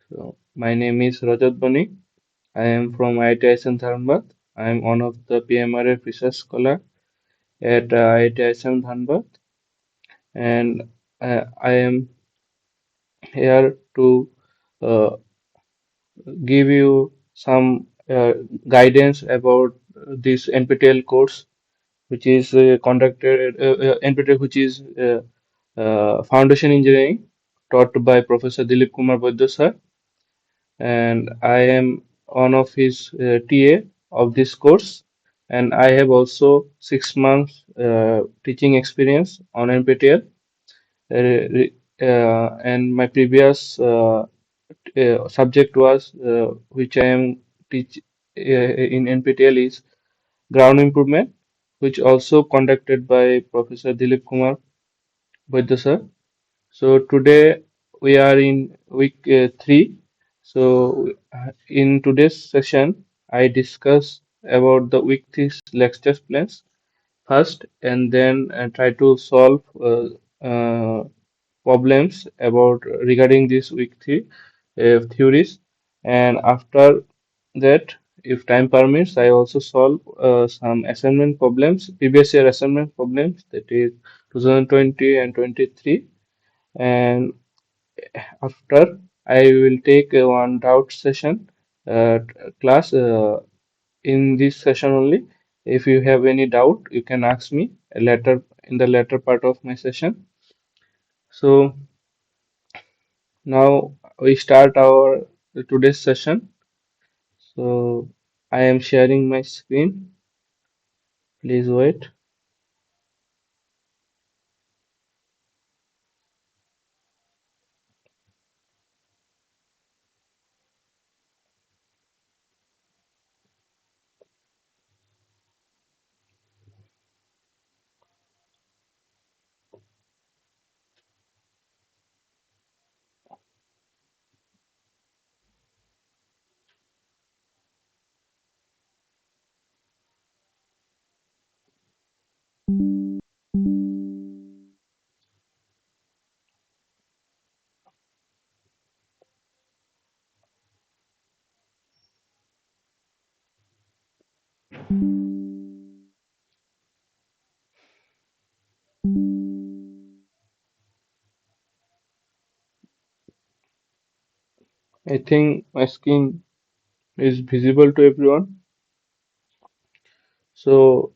So, my name is Rajat Bani. I am from IIT Dhanbad. I am one of the PMRF research scholar at IIT Dhanbad, and I am here to uh, give you some guidance about this NPTEL course, which is conducted NPTEL, which is Foundation Engineering, taught by Professor Dilip Kumar Vaidya sir, and I am one of his TA of this course, and I have also 6 months teaching experience on NPTEL, and my previous subject was which I am teach in NPTEL is ground improvement, which also conducted by Professor Dilip Kumar Vaidya sir. So today we are in week 3. So in today's session, I discuss about the week 3 lecture plans first, and then try to solve problems about regarding this week 3 theories. And after that, if time permits, I also solve some assignment problems, previous year assignment problems, that is 2020 and 23. And after, I will take one doubt session class in this session only. If you have any doubt, you can ask me later in the later part of my session. So now we start our today's session. So I am sharing my screen. Please wait. I think my screen is visible to everyone. So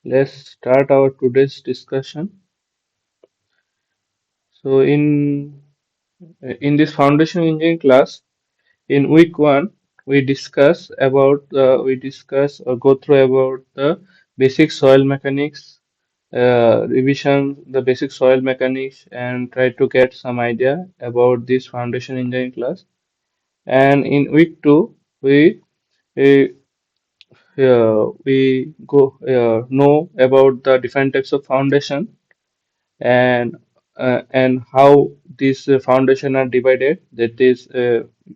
let's start our today's discussion. So in this foundation engineering class, in week 1, we discuss or go through about the basic soil mechanics, revision the basic soil mechanics, and try to get some idea about this foundation engineering class. And in week 2, we we go know about the different types of foundation, and how these foundation are divided. That is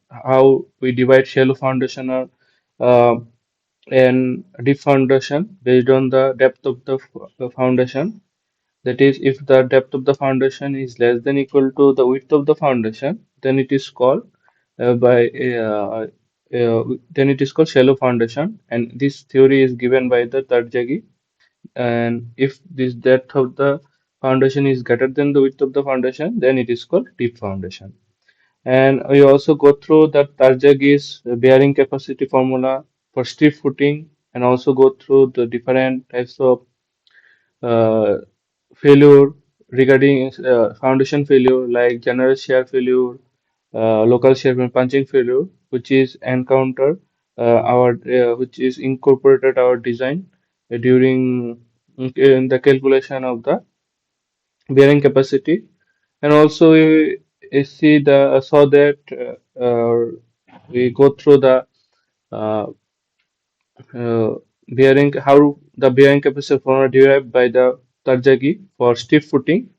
how we divide shallow foundation or uh, and deep foundation based on the depth of the foundation. That is, if the depth of the foundation is less than equal to the width of the foundation, then it is called by then it is called shallow foundation. And this theory is given by the Tarjagi. And if this depth of the foundation is greater than the width of the foundation, then it is called deep foundation. And we also go through the Tarjagi's bearing capacity formula for strip footing, and also go through the different types of uh, failure regarding foundation failure, like general shear failure, local shear and punching failure, which is encountered our which is incorporated our design during in the calculation of the bearing capacity. And also we see the saw that we go through the uh, uh, bearing, how the bearing capacity formula derived by the Tarjagi for stiff footing,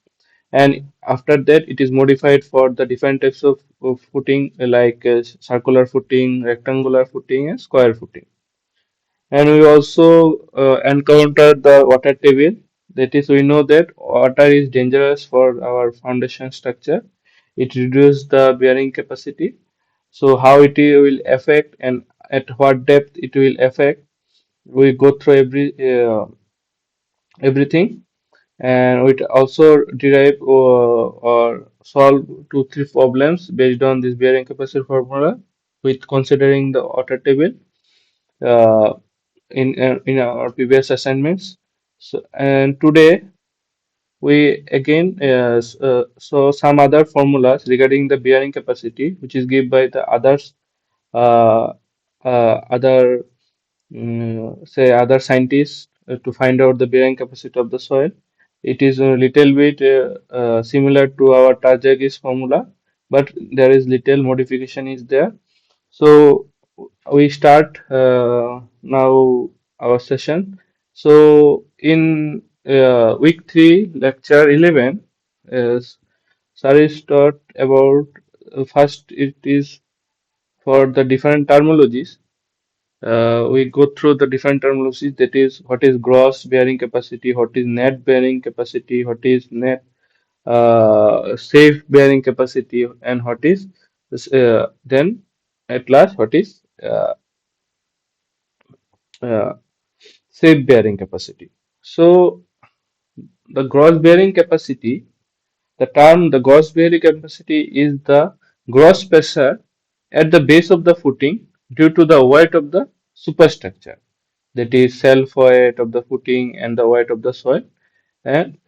and after that it is modified for the different types of footing, like circular footing, rectangular footing, and square footing. And we also encounter the water table That is, we know that water is dangerous for our foundation structure. It reduces the bearing capacity. So how it will affect and at what depth it will affect, we go through everything, and we also derive or solve 2 3 problems based on this bearing capacity formula with considering the water table uh, in our previous assignments. So and today we again saw some other formulas regarding the bearing capacity, which is given by the uh, other say other scientists to find out the bearing capacity of the soil. It is a little bit similar to our Tarjagi's formula, but there is little modification is there. So we start now our session. So in week 3, lecture 11, Sir is taught about first it is for the different terminologies. We go through the different terminologies, that is what is gross bearing capacity, what is net bearing capacity, what is net safe bearing capacity, and what is then at last what is uh, safe bearing capacity. So the gross bearing capacity, the term the gross bearing capacity is the gross pressure at the base of the footing due to the weight of the superstructure, that is self weight of the footing and the weight of the soil and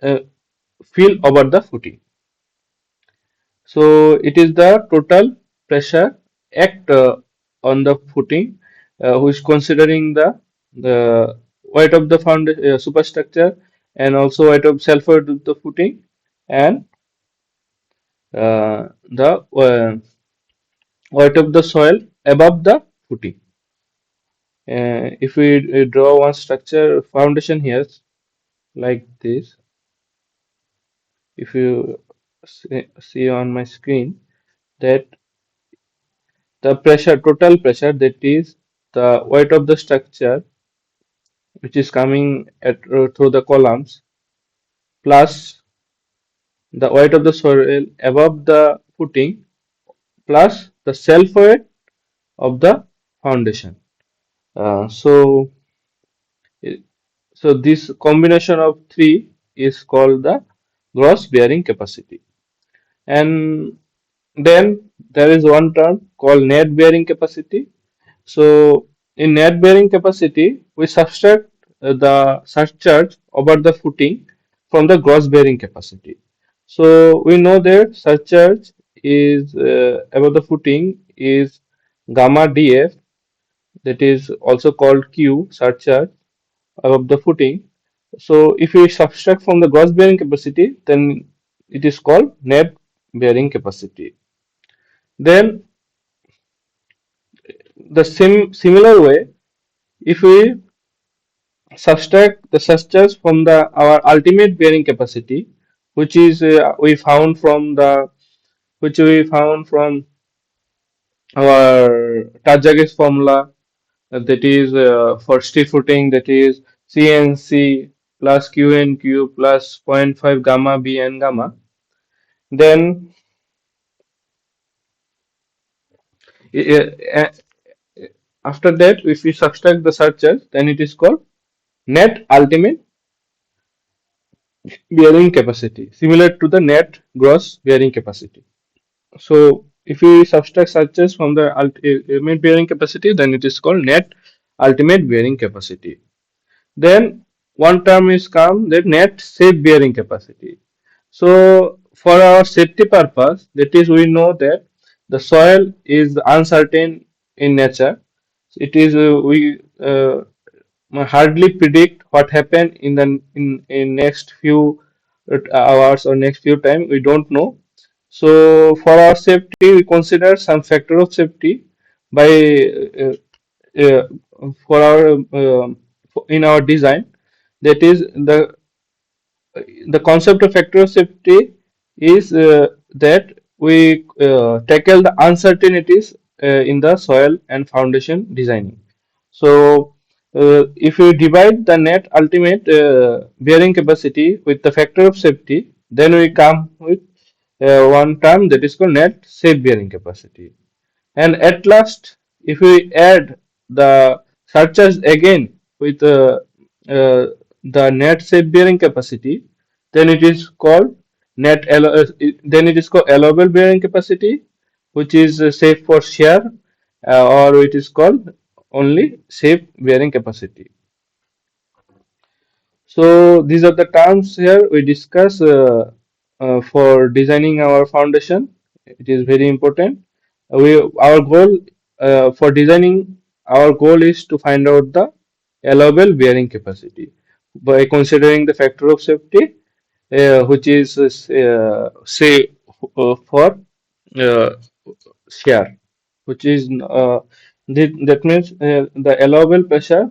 fill over the footing. So it is the total pressure act on the footing, which considering the weight of the superstructure and also weight of self weight of the footing and the weight of the soil above the footing. If we draw one structure foundation here like this, if you see on my screen that the pressure, total pressure, that is the weight of the structure which is coming through the columns plus the weight of the soil above the footing plus the self weight of the foundation. So, so this combination of three is called the gross bearing capacity. And then there is one term called net bearing capacity. So in net bearing capacity, we subtract the surcharge over the footing from the gross bearing capacity. So we know that surcharge is above the footing is gamma df, that is also called Q surcharge above the footing. So if we subtract from the gross bearing capacity, then it is called net bearing capacity. Then the similar way, if we subtract the surcharge from the our ultimate bearing capacity, which is we found from our Tajagis formula, that is for street footing, that is CNC plus QNQ plus zero point 0.5 gamma B and gamma. Then uh, after that, if we subtract the surcharge, then it is called net ultimate bearing capacity, similar to the net gross bearing capacity. So if we subtract surcharge from the ultimate bearing capacity, then it is called net ultimate bearing capacity. Then one term is come that net safe bearing capacity. So for our safety purpose, that is we know that the soil is uncertain in nature. It is we hardly predict what happen in next few hours or next few time. We don't know. So for our safety, we consider some factor of safety by uh, for our in our design. That is the concept of factor of safety is that we tackle the uncertainties in the soil and foundation designing. So If we divide the net ultimate bearing capacity with the factor of safety, then we come with one term that is called net safe bearing capacity. And at last, if we add the surcharge again with the net safe bearing capacity, then it is called then it is called allowable bearing capacity, which is safe for shear, or it is called only safe bearing capacity. So these are the terms here we discuss for designing our foundation. It is very important. Our goal for designing our goal is to find out the allowable bearing capacity by considering the factor of safety, which is say for uh, shear, which is that means the allowable pressure,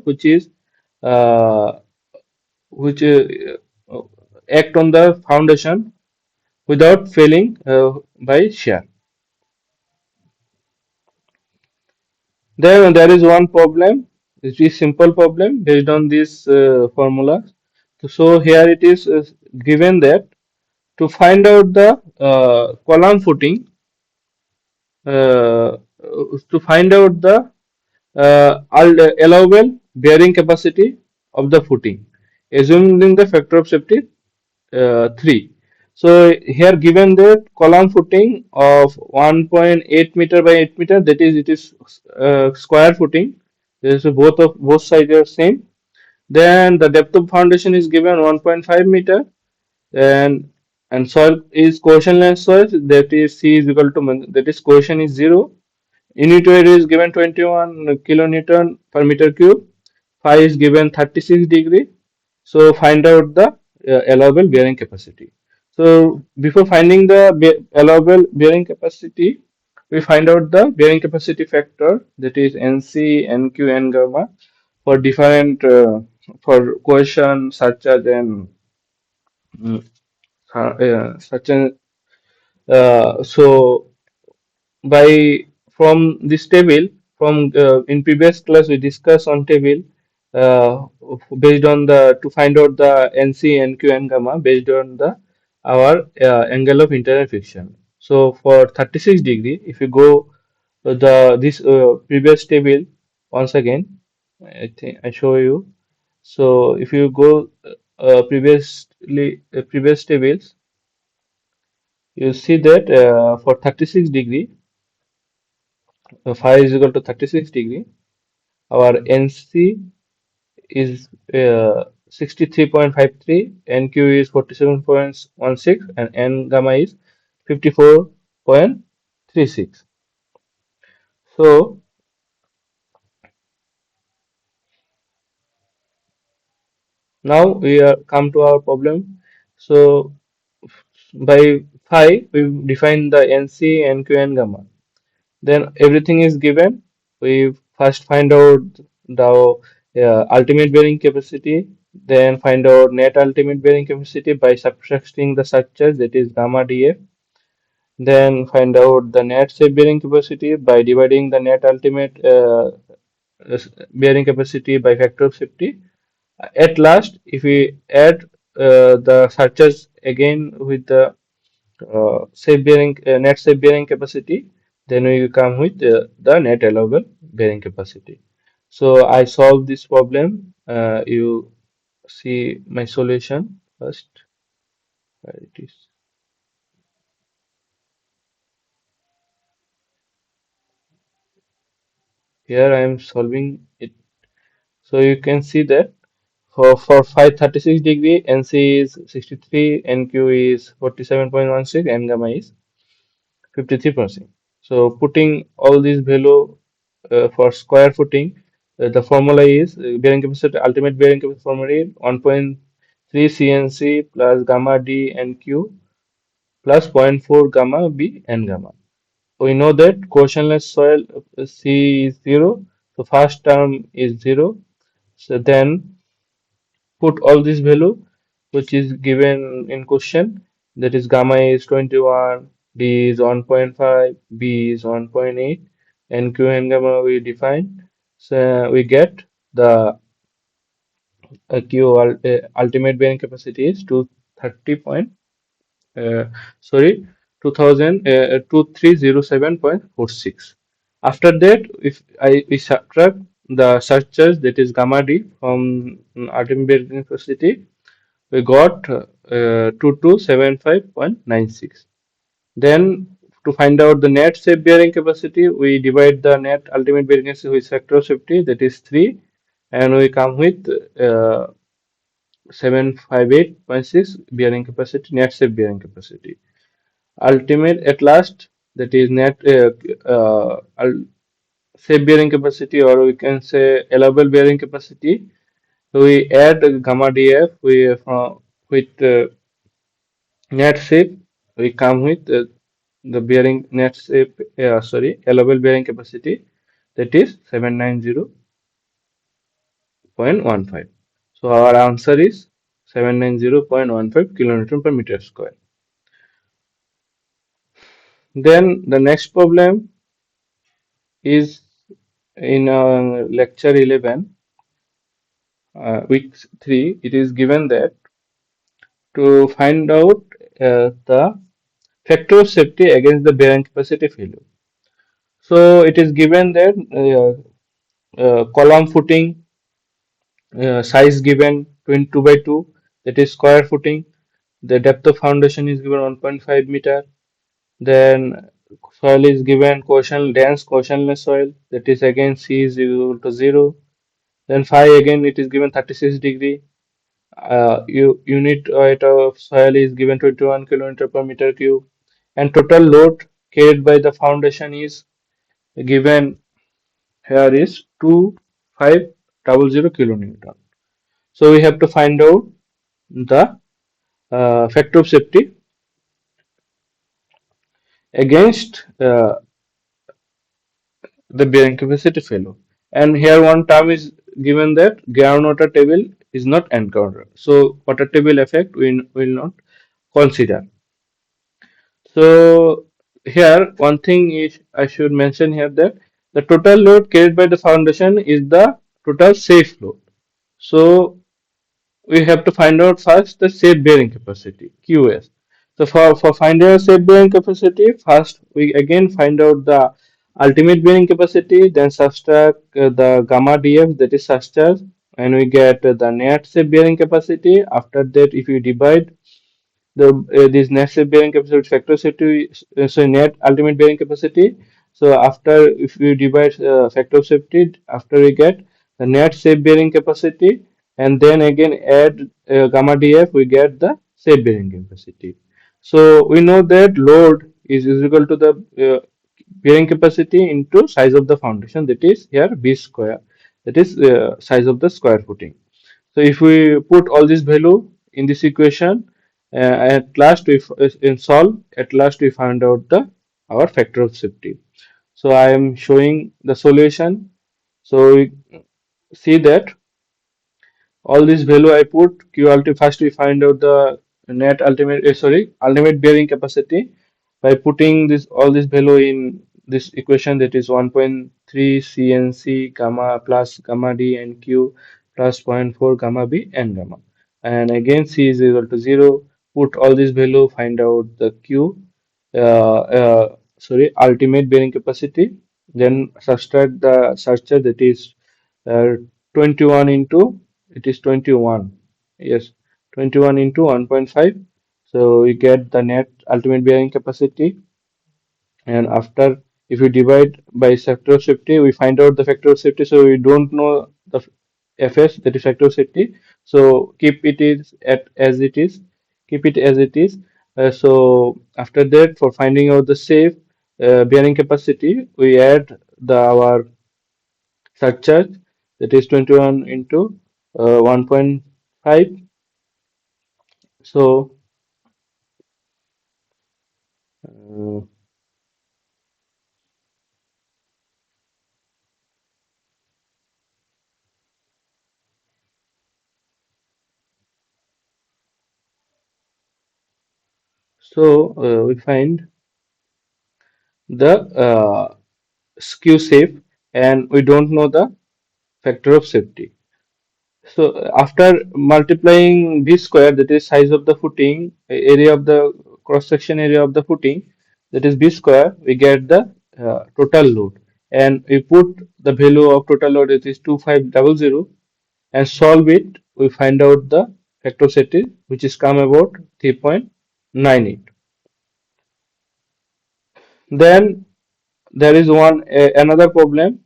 uh, which act on the foundation without failing by shear. Then there is one problem, which is simple problem based on this formula. So here it is given that to find out the column footing, to find out the allowable bearing capacity of the footing, assuming the factor of safety 3. So here given the column footing of 1.8 meter by 8 meter, that is it is square footing. This is both sides are same. Then the depth of foundation is given 1.5 meter, and soil is cohesionless soil, that is C is equal to that is cohesion is 0. Unit weight is given 21 kilonewton per meter cube. Phi is given 36 degree. So find out the allowable bearing capacity. So before finding the allowable bearing capacity, we find out the bearing capacity factor, that is NC, NQ, N gamma for different for cohesion, surcharge, and mm, such an so by from this table, from in previous class we discussed on table uh, based on the to find out the NC, NQ, and gamma based on the our angle of internal friction. So for 36 degree, if you go the this previous table once again, I think I show you. So if you go previous tables, you see that for 36 degree, phi is equal to 36 degree. Our NC is 63.53, NQ is 47.16, and N gamma is 54.36. So now we are come to our problem. So by phi, we define the NC, NQ, and gamma. Then everything is given. We first find out the ultimate bearing capacity, then find out net ultimate bearing capacity by subtracting the surcharge, that is gamma df. Then find out the net safe bearing capacity by dividing the net ultimate bearing capacity by factor of safety. At last, if we add the surcharge again with the net safe bearing capacity, then we come with the net allowable bearing capacity. So I solve this problem. You see my solution first. Where it is. Here I am solving it. So you can see that for 536 degree, NC is 63, NQ is 47.16, and gamma is 53%. So putting all these value for square footing, the formula is bearing capacity, ultimate bearing capacity formula is 1.3 CNC plus gamma D and Q plus zero point 0.4 gamma B and gamma. We know that cohesionless soil C is 0, so first term is 0. So then put all this value which is given in question, that is gamma is 21, D is 1.5, B is 1.8, and Q and gamma we define. So we get the ultimate bearing capacity is 230 point uh, sorry 2000 2307.46. After that, if I we subtract the surcharge, that is gamma d, from ultimate bearing capacity, we got 2275.96. Then, to find out the net safe bearing capacity, we divide the net ultimate bearing capacity with factor of safety, that is 3, and we come with 758.6 bearing capacity, net safe bearing capacity. Ultimate at last, that is net safe bearing capacity, or we can say allowable bearing capacity. We add gamma df with net shape. We come with the bearing net shape, allowable bearing capacity, that is 790.15. So our answer is 790.15 kilonewton per meter square. Then the next problem is in lecture 11, week 3. It is given that to find out the factor of safety against the bearing capacity failure. So it is given that column footing size given 22 by 2, that is square footing. The depth of foundation is given 1.5 meter. Then soil is given dense cohesionless soil, that is again C is equal to 0. Then phi again it is given 36 degree. Unit weight of soil is given 21 kilometer per meter cube, and total load carried by the foundation is given here is 2500 kilonewton. So we have to find out the factor of safety against the bearing capacity failure. And here one term is given that groundwater table is not encountered. So water table effect we will not consider. So here one thing is I should mention here that the total load carried by the foundation is the total safe load. So we have to find out first the safe bearing capacity, QS. So for finding out safe bearing capacity, first we again find out the ultimate bearing capacity, then subtract the gamma df, that is subtract, and we get the net safe bearing capacity. After that, if you divide the this net safe bearing capacity with factor safety, so net ultimate bearing capacity. So after, if we divide factor of safety, after we get the net safe bearing capacity, and then again add gamma df, we get the safe bearing capacity. So we know that load is equal to the bearing capacity into size of the foundation, that is here b square, that is size of the square footing. So if we put all this value in this equation, at last we in solve, at last we find out the our factor of safety. So I am showing the solution. So we see that all this value I put Q ultimate, first we find out the net ultimate ultimate bearing capacity by putting this all this value in this equation, that is 1.3 CNC gamma plus gamma D and Q plus zero point 0.4 gamma B and gamma, and again C is equal to 0. Put all this value, find out the Q ultimate bearing capacity, then subtract the surcharge, that is uh, 21 into, it is 21, yes, 21 into 1.5. So we get the net ultimate bearing capacity, and after, if we divide by factor of safety, we find out the factor of safety. So we don't know the fs, that is factor of safety, so keep it is at as it is, keep it as it is. So after that, for finding out the safe bearing capacity, we add the our surcharge, that is 21 into 1.5. So uh, we find the skew safe, and we don't know the factor of safety. So after multiplying b square, that is size of the footing, area of the cross section area of the footing, that is b square, we get the total load, and we put the value of total load, it is 2500, and solve it. We find out the factor set is, which is come about 3.98. Then there is another problem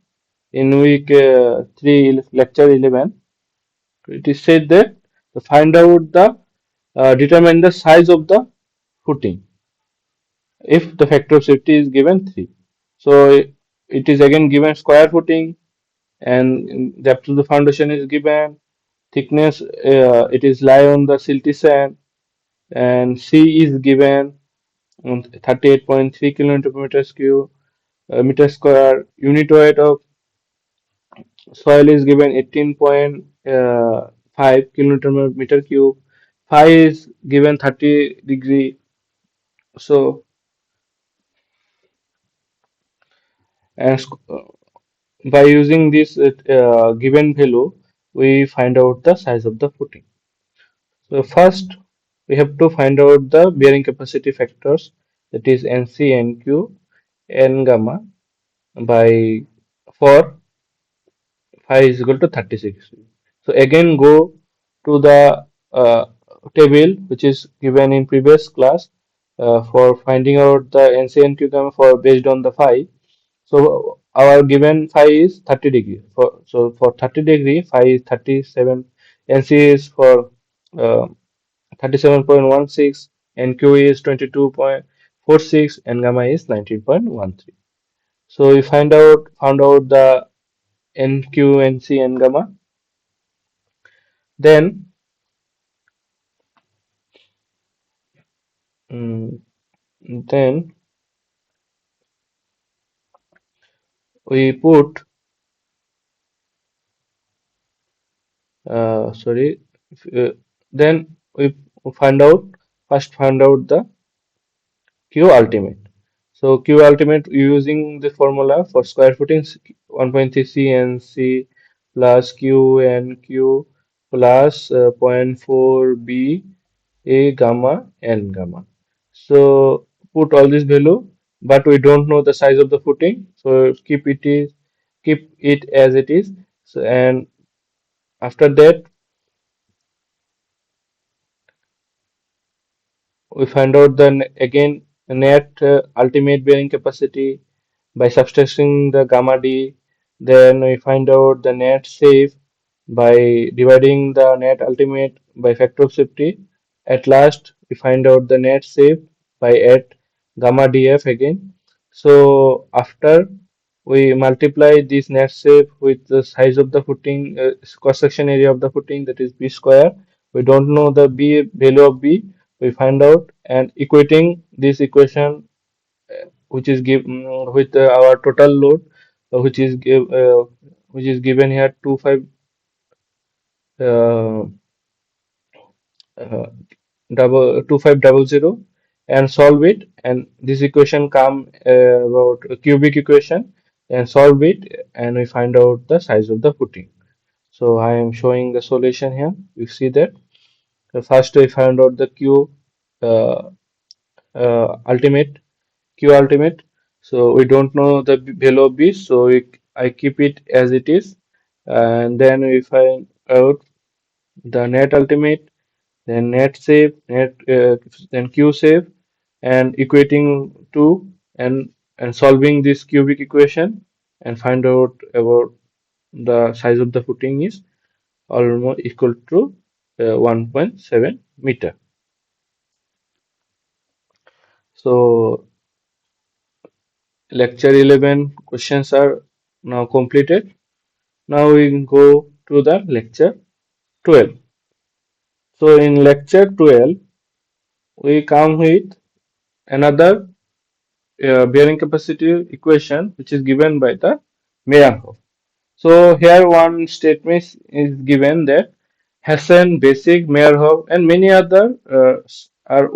in week 3 lecture 11. It is said that to find out the determine the size of the footing if the factor of safety is given 3. So it is again given square footing, and depth of the foundation is given, thickness it is lie on the silty sand, and C is given 38.3 kilometer per meter square, meter square. Unit weight of soil is given 18.5 kilometer per meter cube. Phi is given 30 degree. So, and by using this given value, we find out the size of the footing. So first, we have to find out the bearing capacity factors, that is NC, NQ, N gamma, by for phi is equal to 36. So again go to the uh, table which is given in previous class for finding out the NC and Q gamma for based on the phi. So our given phi is 30 degree. For 30 degree, phi is 37. NC is for 37.16, and Q is 22.46, and gamma is 19.13. So we found out the NQ, NC, and gamma. Then mm, then we put sorry uh, then we find out first find out the Q ultimate. So Q ultimate using the formula for square footing 1.3 C N C plus Q N Q plus zero point 0.4 B A gamma N gamma. So put all this value, but we don't know the size of the footing. So keep it as it is. So, and after that we find out the again net ultimate bearing capacity by subtracting the gamma d. Then we find out the net safe by dividing the net ultimate by factor of safety. At last, we find out the net safe by add gamma df again. So after we multiply this net safe with the size of the footing, cross section area of the footing, that is b square. We don't know the b value of b. We find out, and equating this equation which is with our total load which is given here uh, uh, 2500, and solve it, and this equation come about a cubic equation, and solve it, and we find out the size of the footing. So I am showing the solution here. You see that first we find out the uh, ultimate Q ultimate. So we don't know the value of B, so I keep it as it is, and then we find out the net ultimate, then net save, then Q save, and equating to, and solving this cubic equation, and find out about the size of the footing is almost equal to 1.7 meter. So lecture 11 questions are now completed. Now we go to the lecture 12. So in lecture 12, we come with another bearing capacity equation which is given by the Meyerhof. So here one statement is given that Hassan, Basic, Meyerhof, and many other are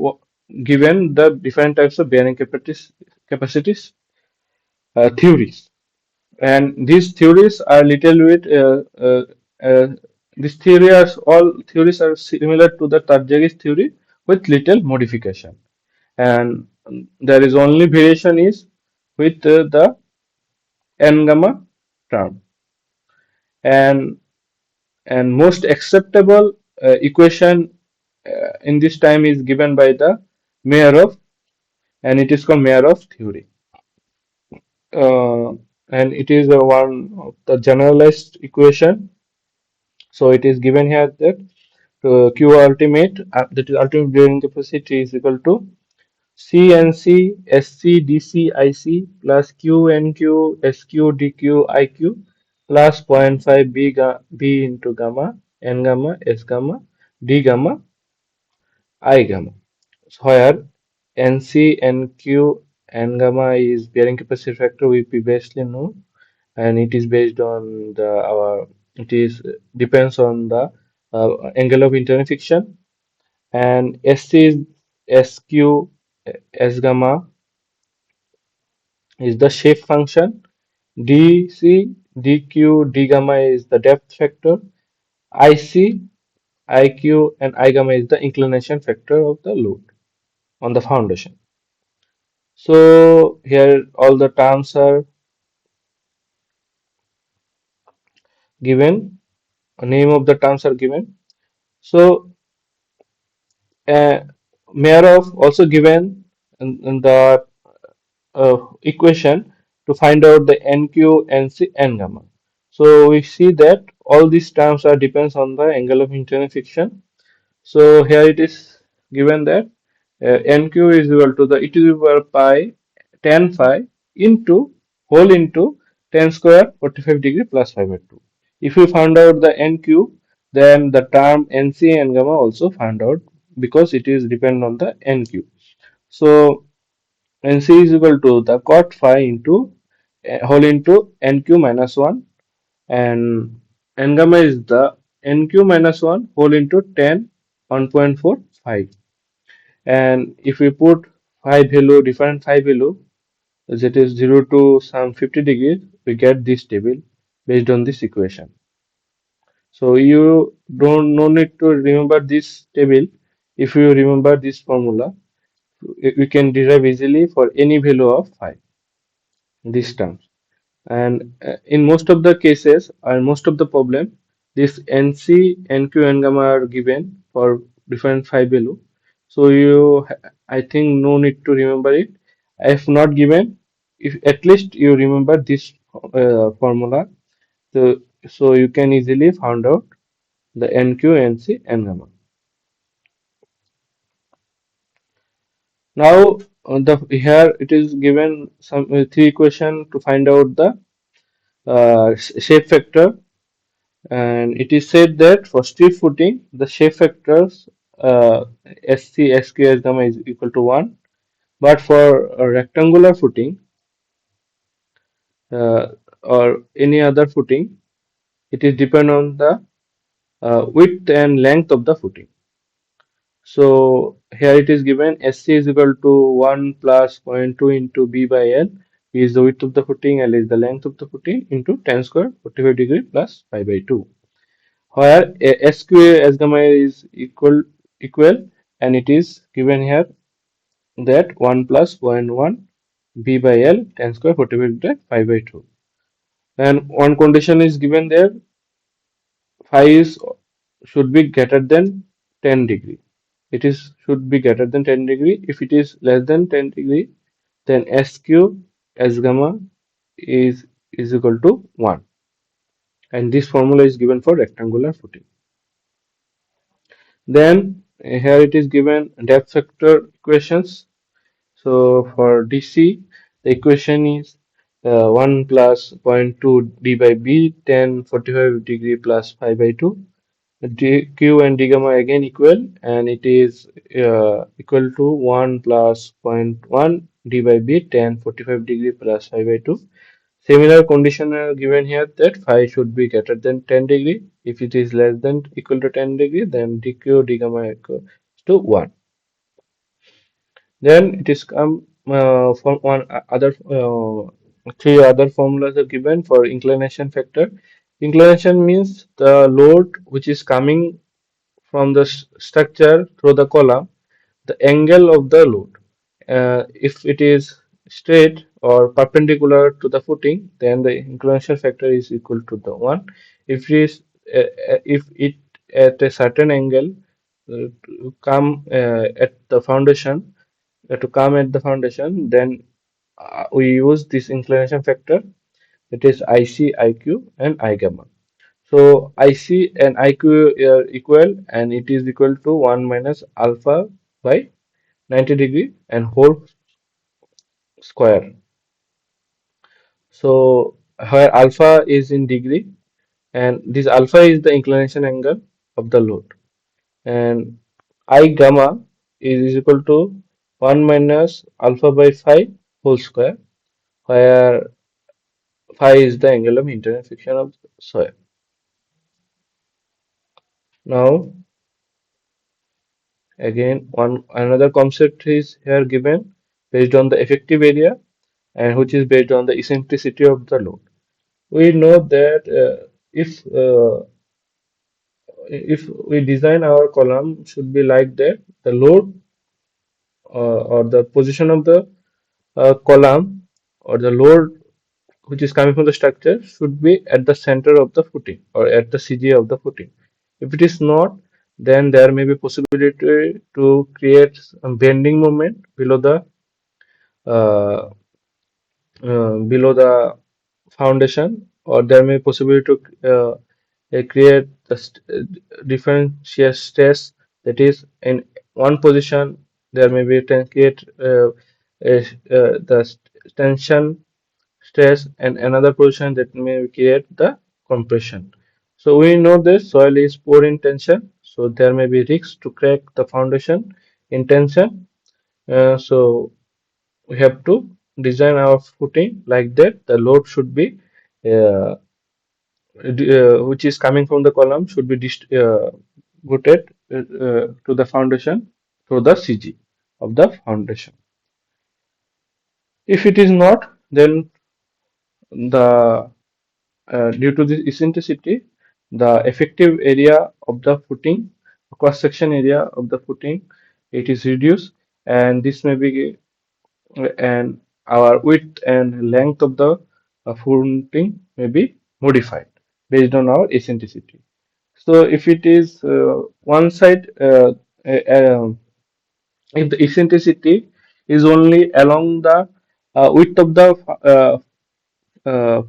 given the different types of bearing capacities theories. And these theories are little bit This all theories are similar to the Tarjagi's theory with little modification, and there is only variation is with the n gamma term, and most acceptable equation in this time is given by the Mayer and it is called Mayer theory. uh, and it is one of the generalized equation. So it is given here that Q ultimate, that is ultimate bearing capacity, is equal to CNC SC DC IC plus QNQ SQ DQ IQ plus zero point 0.5 B into gamma N gamma S gamma D gamma I gamma. So where NC NQ N gamma is bearing capacity factor we previously know, and it is based on the our it is depends on the angle of internal friction, and SC is SQ S gamma is the shape function, DC DQ D gamma is the depth factor, IC IQ and I gamma is the inclination factor of the load on the foundation. So here all the terms are given, name of the terms are given. So uh, Mayarov also given in the equation to find out the NQ, NC, N gamma. So we see that all these terms are depends on the angle of internal friction. So here it is given that NQ is equal to the e to the power pi tan phi into whole into 10 square 45 degree plus 5 by 2. If you found out the NQ, then the term NC and gamma also found out because it is depend on the NQ. So NC is equal to the cot phi into whole into NQ minus 1, and N gamma is the NQ minus 1 whole into 10 1.45. And if we put phi value, different phi value, that is 0 to some 50 degrees, we get this table based on this equation. So you don't no need to remember this table. If you remember this formula, we can derive easily for any value of phi, these terms. And in most of the cases and most of the problem, this NC, NQ, and gamma are given for different phi value. So I think no need to remember it. If not given, if at least you remember this formula, so you can easily find out the NQ, NC, and gamma. Now the here it is given some three equation to find out the shape factor, and it is said that for street footing the shape factors SC SQ gamma is equal to 1, but for a rectangular footing uh, or any other footing it is depend on the width and length of the footing. So here it is given SC is equal to 1 plus zero point 0.2 into B by L. B is the width of the footing, L is the length of the footing into 10 square 45 degree plus pi by 2. Where SQA as gamma is equal, and it is given here that 1 plus zero point 0.1 B by L 10 square 45 degree pi by 2. And one condition is given there, phi is should be greater than 10 degree. It is should be greater than 10 degree. If it is less than 10 degree, then SQ S gamma is equal to 1. And this formula is given for rectangular footing. Then here it is given depth factor equations. So for DC, the equation is 1 plus zero point 0.2 d by b 10 45 degree plus pi by 2. Q and D gamma again equal, and it is equal to 1 plus zero point 0.1 d by b 10 45 degree plus pi by 2. Similar condition are given here that phi should be greater than 10 degree. If it is less than equal to 10 degree, then dq d gamma equals to 1. Then it is come from one other three other formulas are given for inclination factor. Inclination means the load which is coming from the structure through the column, the angle of the load. If it is straight or perpendicular to the footing, then the inclination factor is equal to the 1. If it at a certain angle to come at the foundation, then we use this inclination factor, that is IC, IQ, and I gamma. So IC and IQ are equal, and it is equal to 1 minus alpha by 90 degree and whole square. So where alpha is in degree, and this alpha is the inclination angle of the load, and I gamma is equal to 1 minus alpha by phi whole square, where phi is the angle of internal friction of soil. Now again, one another concept is here given based on the effective area, and which is based on the eccentricity of the load. We know that if we design our column should be like that, the load or the position of the column or the load which is coming from the structure should be at the center of the footing or at the CG of the footing. If it is not, then there may be possibility to create some bending moment uh, below the foundation, or there may be possibility to create different shear stress, that is in one position there may be create the tension stress, and another position that may create the compression. So we know this soil is poor in tension, so there may be risks to crack the foundation in tension. So we have to design our footing like that. The load should be uh, which is coming from the column should be routed to the foundation through the CG of the foundation. If it is not, then the due to this eccentricity, the effective area of the footing, cross-section area of the footing, it is reduced, and this may be and our width and length of the footing may be modified based on our eccentricity. So if it is one side, if the eccentricity is only along the width of the uh,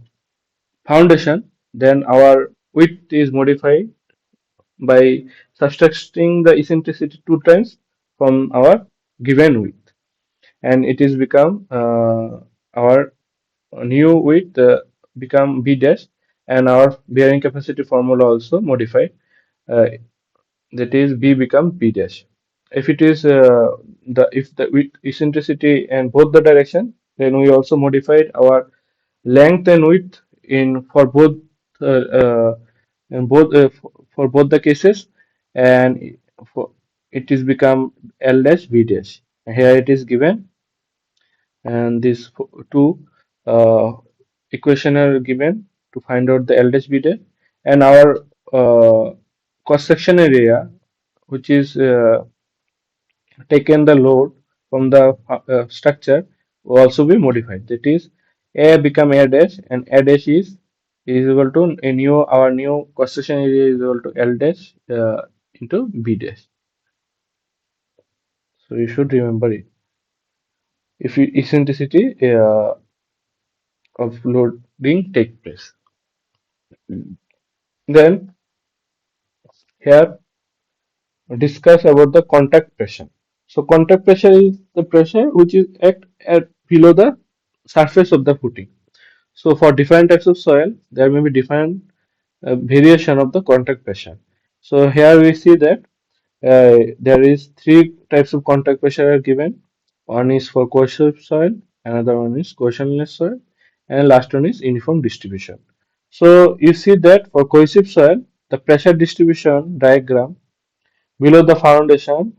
foundation, then our width is modified by subtracting the eccentricity two times from our given width, and it is become our new width become b dash, and our bearing capacity formula also modified, uh, that is b become b dash. If it is if the width eccentricity and both the direction, then we also modified our length and width in for both uh, uh, for both the cases, and for, it is become L dash B dash. Here it is given, and these two uh, equation are given to find out the L dash B dash, and our cross section area, which is taken the load from the structure, will also be modified. That is, A become A dash, and A dash is equal to a new our new cross section area is equal to L dash into B dash. So you should remember it. If eccentricity of loading take place, then here discuss about the contact pressure. So contact pressure is the pressure which is at below the surface of the footing. So for different types of soil, there may be different variation of the contact pressure. So here we see that there is three types of contact pressure are given. One is for cohesive soil, another one is cohesionless soil, and last one is uniform distribution. So you see that for cohesive soil, the pressure distribution diagram below the foundation,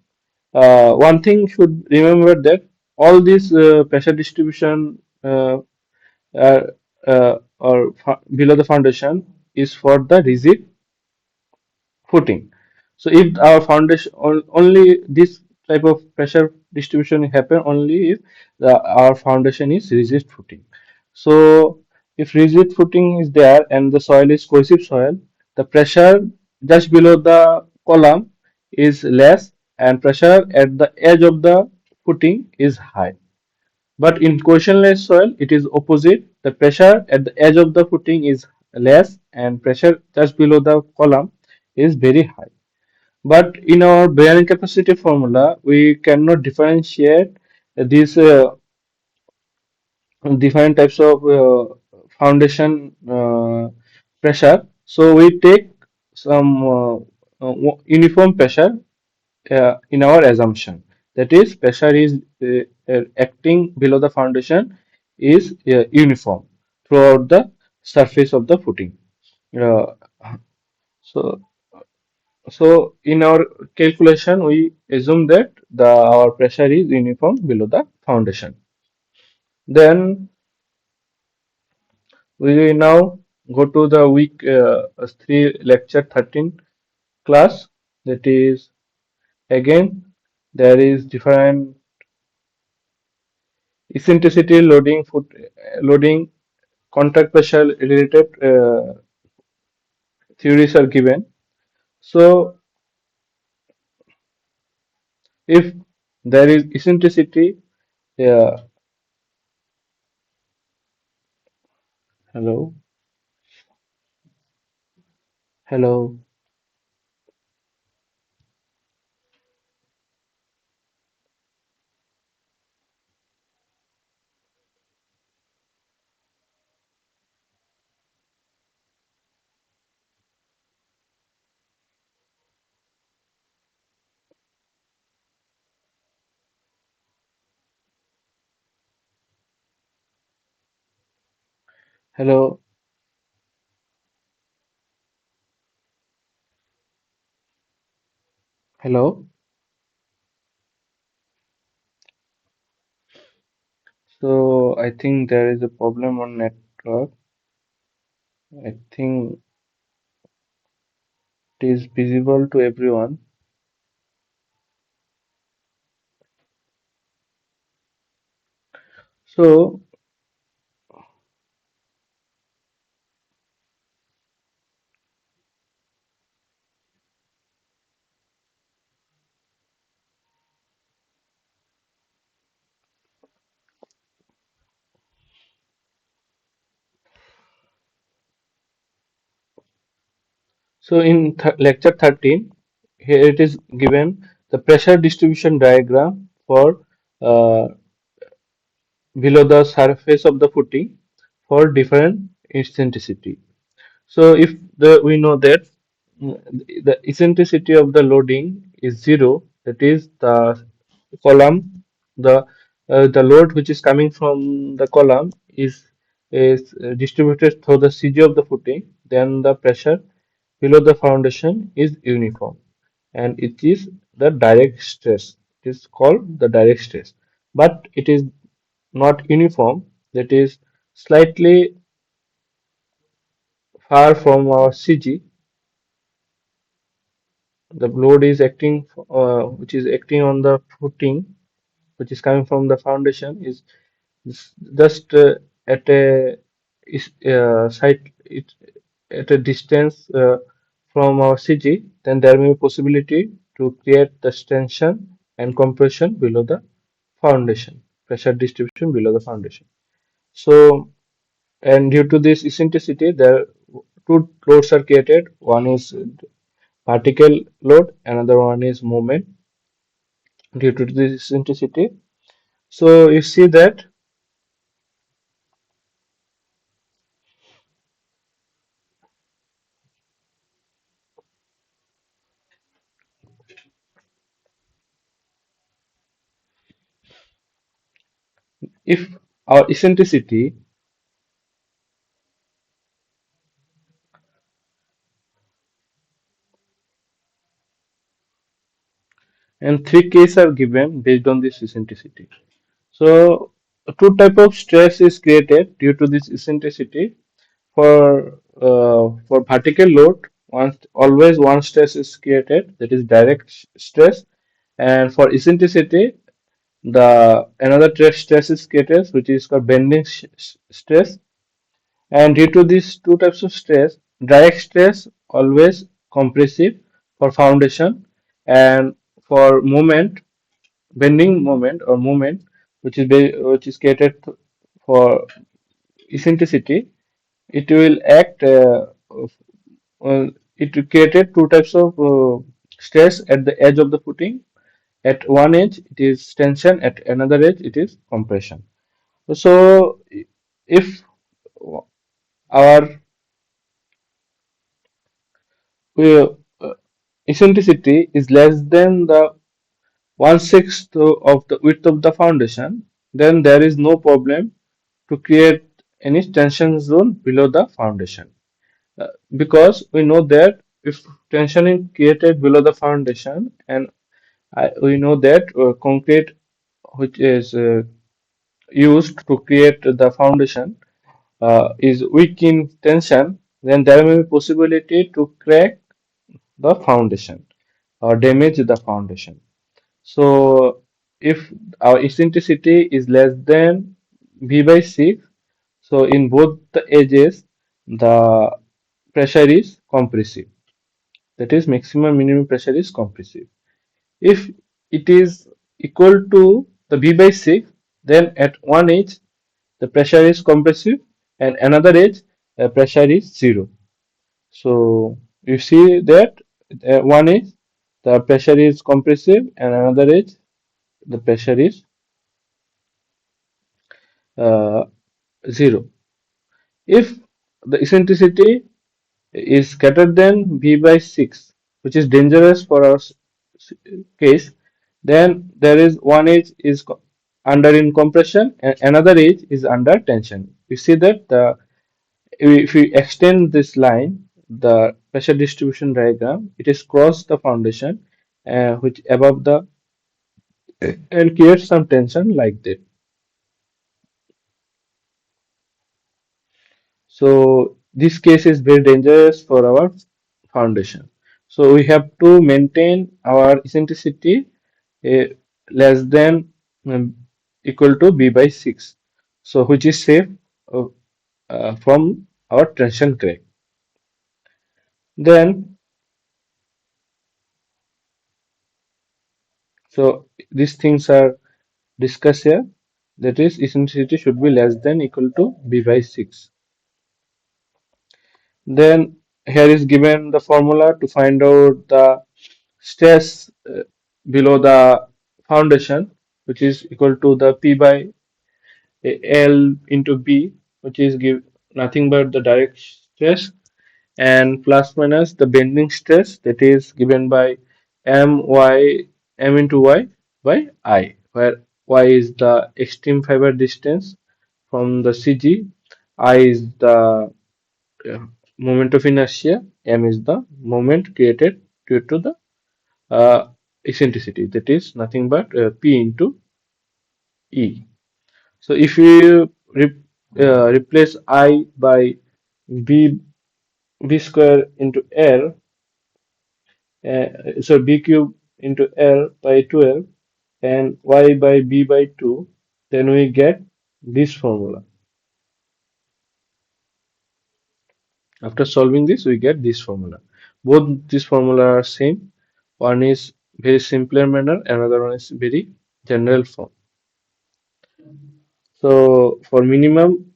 one thing should remember that all these pressure distribution or below the foundation, is for the rigid footing. So if our foundation only this type of pressure distribution happen only if our foundation is rigid footing. So if rigid footing is there and the soil is cohesive soil, the pressure just below the column is less and pressure at the edge of the footing is high. But in cohesionless soil, it is opposite. The pressure at the edge of the footing is less and pressure just below the column is very high. But in our bearing capacity formula, we cannot differentiate these different types of foundation pressure. So we take some uniform pressure in our assumption. That is, pressure is acting below the foundation is uniform throughout the surface of the footing. Uh, so So in our calculation, we assume that our pressure is uniform below the foundation. Then we will now go to the week 3 lecture 13 class. That is again there is different eccentricity loading contact pressure related theories are given. So if there is eccentricity, uh, hello, hello, hello, hello. So I think there is a problem on network. I think it is visible to everyone. So in lecture 13, here it is given the pressure distribution diagram for uh, below the surface of the footing for different eccentricity. So if we know that mm, the eccentricity of the loading is zero, that is column, the load which is coming from the column is distributed through the CG of the footing, then the pressure below the foundation is uniform, and it is the direct stress. It is called the direct stress, but it is not uniform. That is slightly far from our CG. The load is acting which is acting on the footing which is coming from the foundation is just at a site it, at a distance from our CG, then there may be possibility to create the tension and compression below the foundation, pressure distribution below the foundation. So, and due to this eccentricity, there two loads are created. One is particle load, another one is movement due to this eccentricity. So you see that if our eccentricity and three cases are given based on this eccentricity. So two type of stress is created due to this eccentricity. For for vertical load, always one stress is created, that is direct stress, and for eccentricity, the another stress is created, which is called bending stress. And due to these two types of stress, direct stress always compressive for foundation, and for moment, bending moment or moment, which is created for eccentricity, it will act. It created two types of stress at the edge of the footing. At one edge, it is tension. At another edge, it is compression. So, if our uh, eccentricity is less than the one-sixth of the width of the foundation, then there is no problem to create any tension zone below the foundation. Because we know that if tension is created below the foundation, and we know that concrete which is used to create the foundation is weak in tension, then there may be possibility to crack the foundation or damage the foundation. So if our eccentricity is less than V by 6, so in both the edges, the pressure is compressive. That is, maximum minimum pressure is compressive. If it is equal to the V by 6, then at one edge the pressure is compressive, and another edge the pressure is zero. So you see that one edge the pressure is compressive, and another edge the pressure is uh, zero. If the eccentricity is greater than V by 6, which is dangerous for our case, then there is one edge is under in compression and another edge is under tension. You see that if we extend this line, the pressure distribution diagram, it is cross the foundation, which above the and creates some tension like that. So this case is very dangerous for our foundation. So we have to maintain our eccentricity uh, less than equal to B by 6. So which is safe uh, from our tension crack. Then, so these things are discussed here. That is, eccentricity should be less than equal to B by 6. Then here is given the formula to find out the stress below the foundation, which is equal to the P by L into B, which is give nothing but the direct stress, and plus minus the bending stress, that is given by M into Y by I, where Y is the extreme fiber distance from the CG, I is the uh, moment of inertia, M is the moment created due to the eccentricity, that is nothing but P into E. So if you replace I by B square into L, so B cube into L by 12, and Y by B by 2, then we get this formula. After solving this, we get this formula. Both these formula are same. One is very simpler manner, another one is very general form. So for minimum,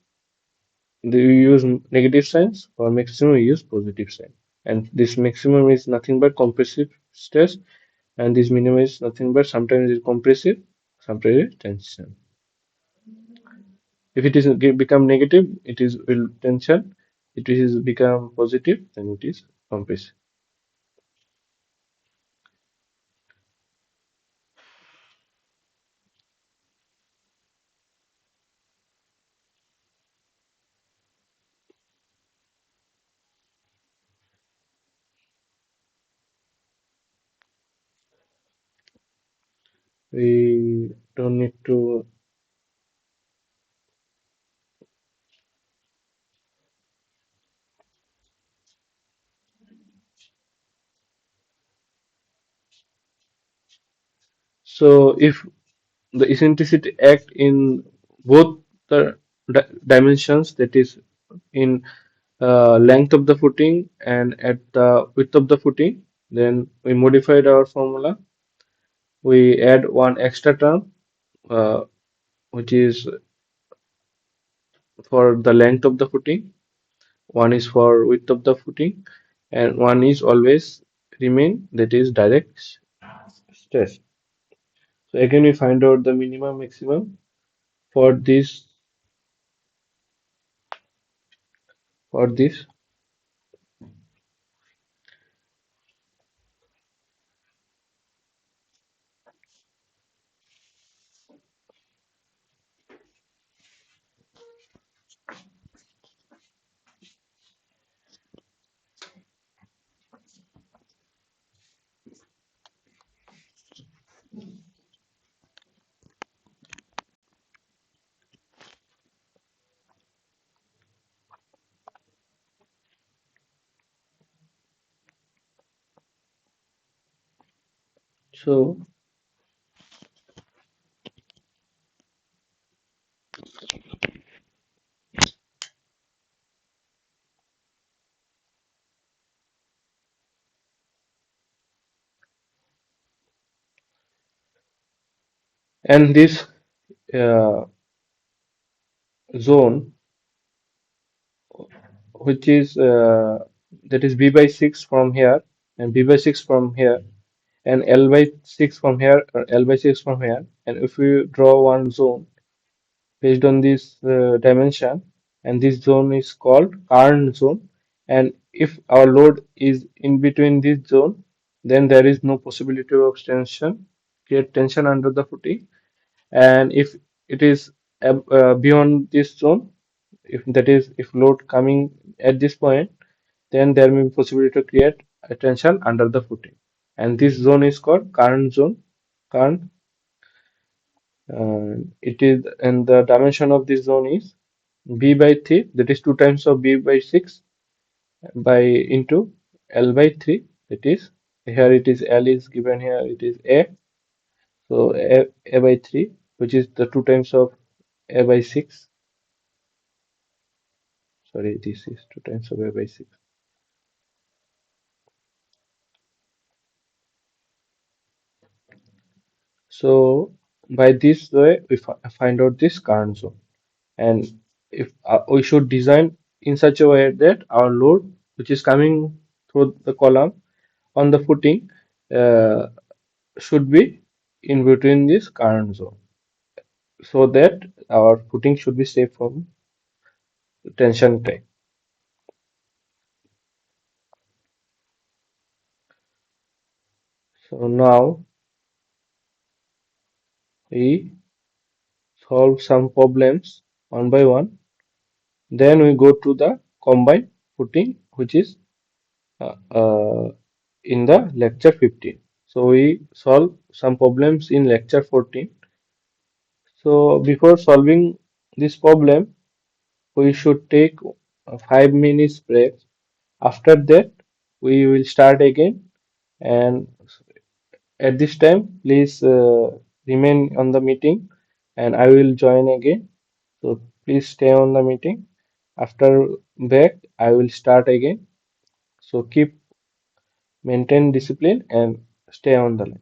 we use negative signs. For maximum, we use positive sign. And this maximum is nothing but compressive stress, and this minimum is nothing but sometimes is compressive, sometimes is tension. If it is become negative, it is will tension. If it is become positive, then it is compressive. We don't need to. So if the eccentricity act in both the dimensions, that is in length of the footing and at the width of the footing, then we modified our formula. We add one extra term, uh, which is for the length of the footing, one is for width of the footing, and one is always remain, that is direct stress. So again we find out the minimum maximum for this. So and this uh, zone, which is that is b by 6 from here and b by 6 from here and l by 6 from here or l by 6 from here, and if we draw one zone based on this dimension, and this zone is called current zone, and if our load is in between this zone, then there is no possibility of tension, create tension under the footing. And if it is beyond this zone, if that is if load coming at this point, then there may be possibility to create a tension under the footing, and this zone is called current zone. Current, it is, and the dimension of this zone is b by 3, that is 2 times of b by 6 by into l by 3, that is here it is l is given, here it is a, so a by 3, which is the 2 times of a by 6. Sorry, this is 2 times of a by 6. So by this way we find out this current zone, and if we should design in such a way that our load which is coming through the column on the footing uh, should be in between this current zone, so that our footing should be safe from tension time. So now we solve some problems one by one. Then we go to the combined footing, which is uh, uh, in the lecture 15. So we solve some problems in lecture 14. So before solving this problem, we should take a 5 minutes break. After that, we will start again. And at this time, please remain on the meeting, and I will join again. So please stay on the meeting. After back, I will start again. So keep maintain discipline and stay on the line.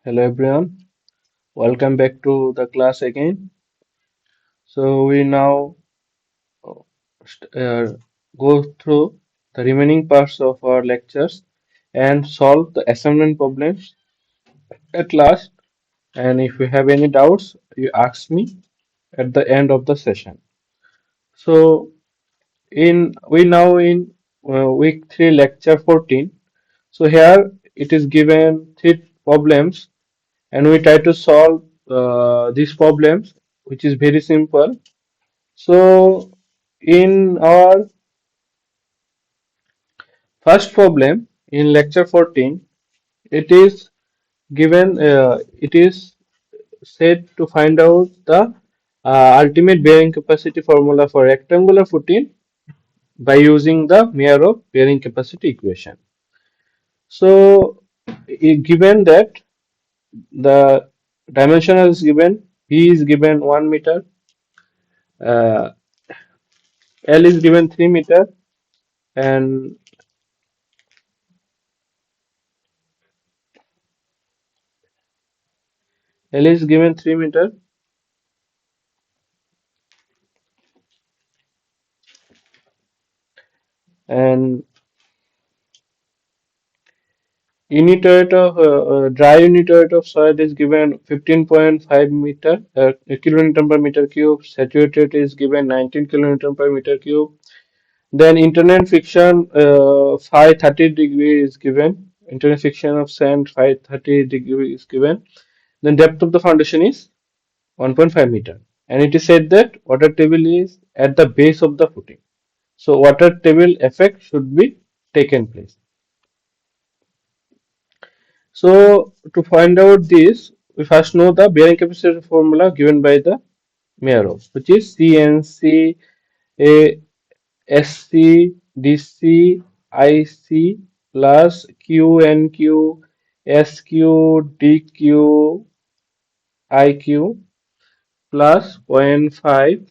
Hello everyone, welcome back to the class again. So we now uh, go through the remaining parts of our lectures and solve the assignment problems at last. And if you have any doubts, you ask me at the end of the session. So in we now in week 3 lecture 14. So here it is given three problems and we try to solve these problems, which is very simple. So in our first problem in lecture 14, it is it is said to find out the ultimate bearing capacity formula for rectangular footing by using the Mayer-Rov bearing capacity equation. So given that the dimension is given, B is given 1 meter, uh, L is given 3 meter, and L is given 3 meter, and unit weight of dry unit weight of soil is given 15.5 meter kilonewton per meter cube. Saturated is given 19 kilonewton per meter cube. Then internal friction 530 degree is given. Internal friction of sand 530 degree is given. Then depth of the foundation is 1.5 meter. And it is said that water table is at the base of the footing. So water table effect should be taken place. So to find out this, we first know the bearing capacity formula given by the Mayer, which is CNC A SC DC IC plus QNQ SQ DQ IQ plus zero point 0.5 zero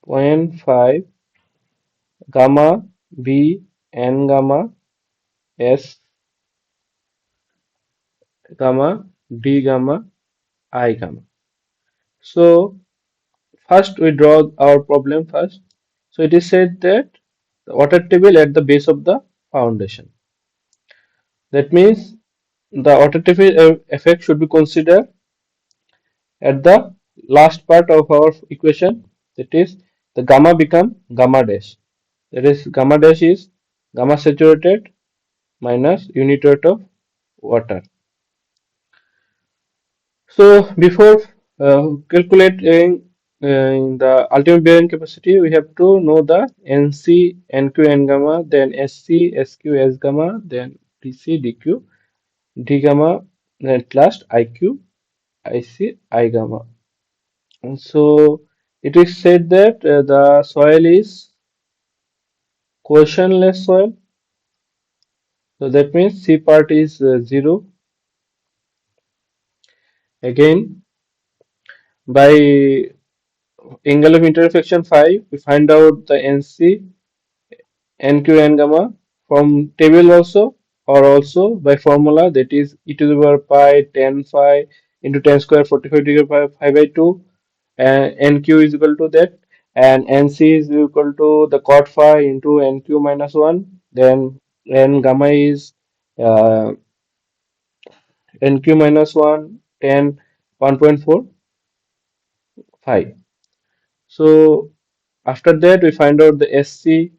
point 0.5 gamma B N gamma S gamma D gamma I gamma. So first we draw our problem first. So it is said that the water table at the base of the foundation. That means the water table effect should be considered at the last part of our equation. That is the gamma become gamma dash. That is gamma dash is gamma saturated minus unit weight of water. So before calculating the ultimate bearing capacity, we have to know the NC, NQ, N gamma, then SC, SQ, S gamma, then DC, DQ, D gamma, then at last IQ, IC, I gamma. And so it is said that the soil is cohesionless soil. So that means C part is 0. Again, by angle of intersection 5, we find out the NC NQ and gamma from table also or also by formula, that is e to the power pi 10 phi into 10 square 45 degree pi 5 by 2, and NQ is equal to that, and NC is equal to the cot phi into NQ minus 1, then N gamma is uh, NQ minus 1 10 1.4 phi. So after that we find out the SC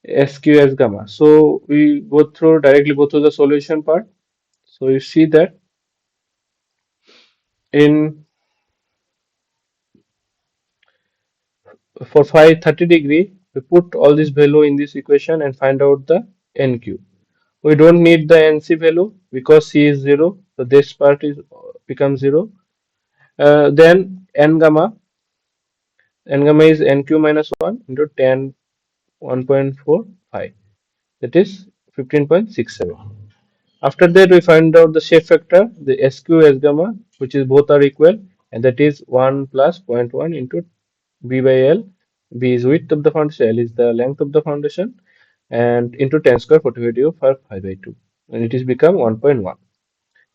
SQS gamma. So we directly go through the solution part. So you see that in for phi 30 degree, we put all this value in this equation and find out the NQ. We don't need the NC value because C is 0. So this part is becomes 0. Then N gamma is NQ minus 1 into 10 1.45. That is 15.67. After that, we find out the shape factor, the SQ S gamma, which is both are equal, and that is 1 plus zero point 0.1 into B by L. B is width of the foundation, L is the length of the foundation, and into 10 square 45 for 5 by 2. And it is become 1.1.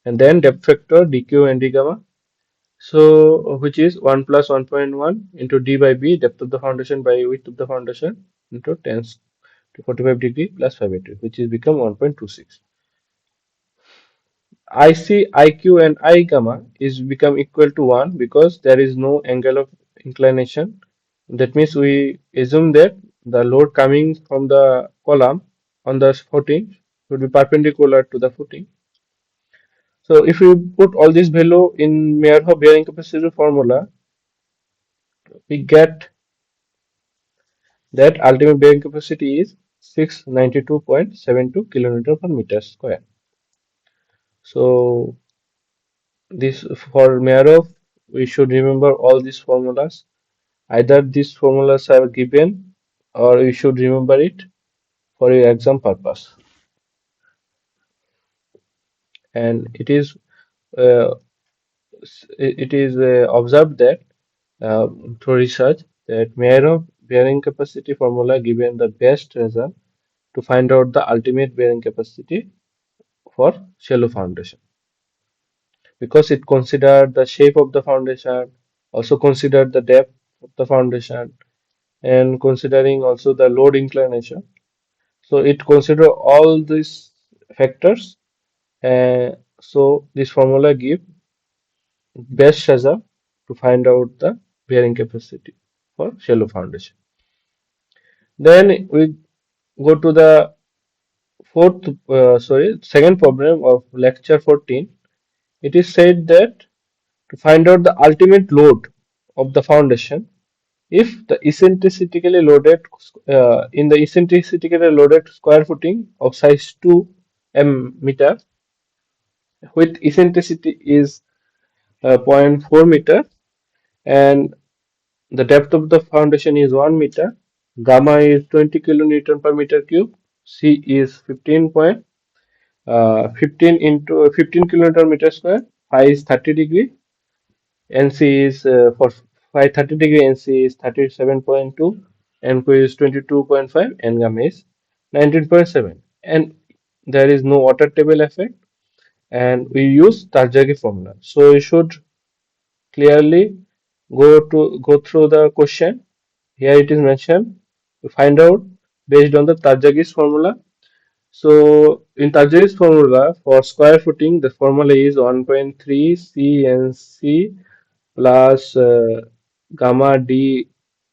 And then depth factor dq and d gamma. So which is 1 plus 1.1 into d by b, depth of the foundation by width of the foundation, into 10 to 45 degree plus 5 by 2, which is become 1.26. IC, IQ and I gamma is become equal to 1 because there is no angle of inclination. That means we assume that the load coming from the column on the footing would be perpendicular to the footing. So if we put all this value in Meyerhof bearing capacity formula, we get that ultimate bearing capacity is 692.72 kilonewton per meter square. So this for Meyerhof, we should remember all these formulas. Either these formulas are given or you should remember it for your exam purpose. And uh, it is observed that uh, through research that Meyerhof bearing capacity formula given the best result to find out the ultimate bearing capacity for shallow foundation because it considered the shape of the foundation, also considered the depth of the foundation, and considering also the load inclination. So it consider all these factors. So this formula give best result to find out the bearing capacity for shallow foundation. Then we go to the second problem of lecture 14. It is said that to find out the ultimate load of the foundation, if the eccentrically loaded in the eccentrically loaded square footing of size 2 meter, with eccentricity is 0.4 meter, and the depth of the foundation is 1 meter, gamma is 20 kilonewton per meter cube, C is 15 into 15 kilonewton meter square, phi is 30 degree, NC is for phi 30 degree, NC is 37.2, NQ is 22.5, and gamma is 19.7. And there is no water table effect, and we use Tarjagi formula. So you should clearly go through the question. Here it is mentioned. To find out based on the Tarjagi's formula. So in Tarjagi's formula for square footing, the formula is 1.3 CNC plus gamma D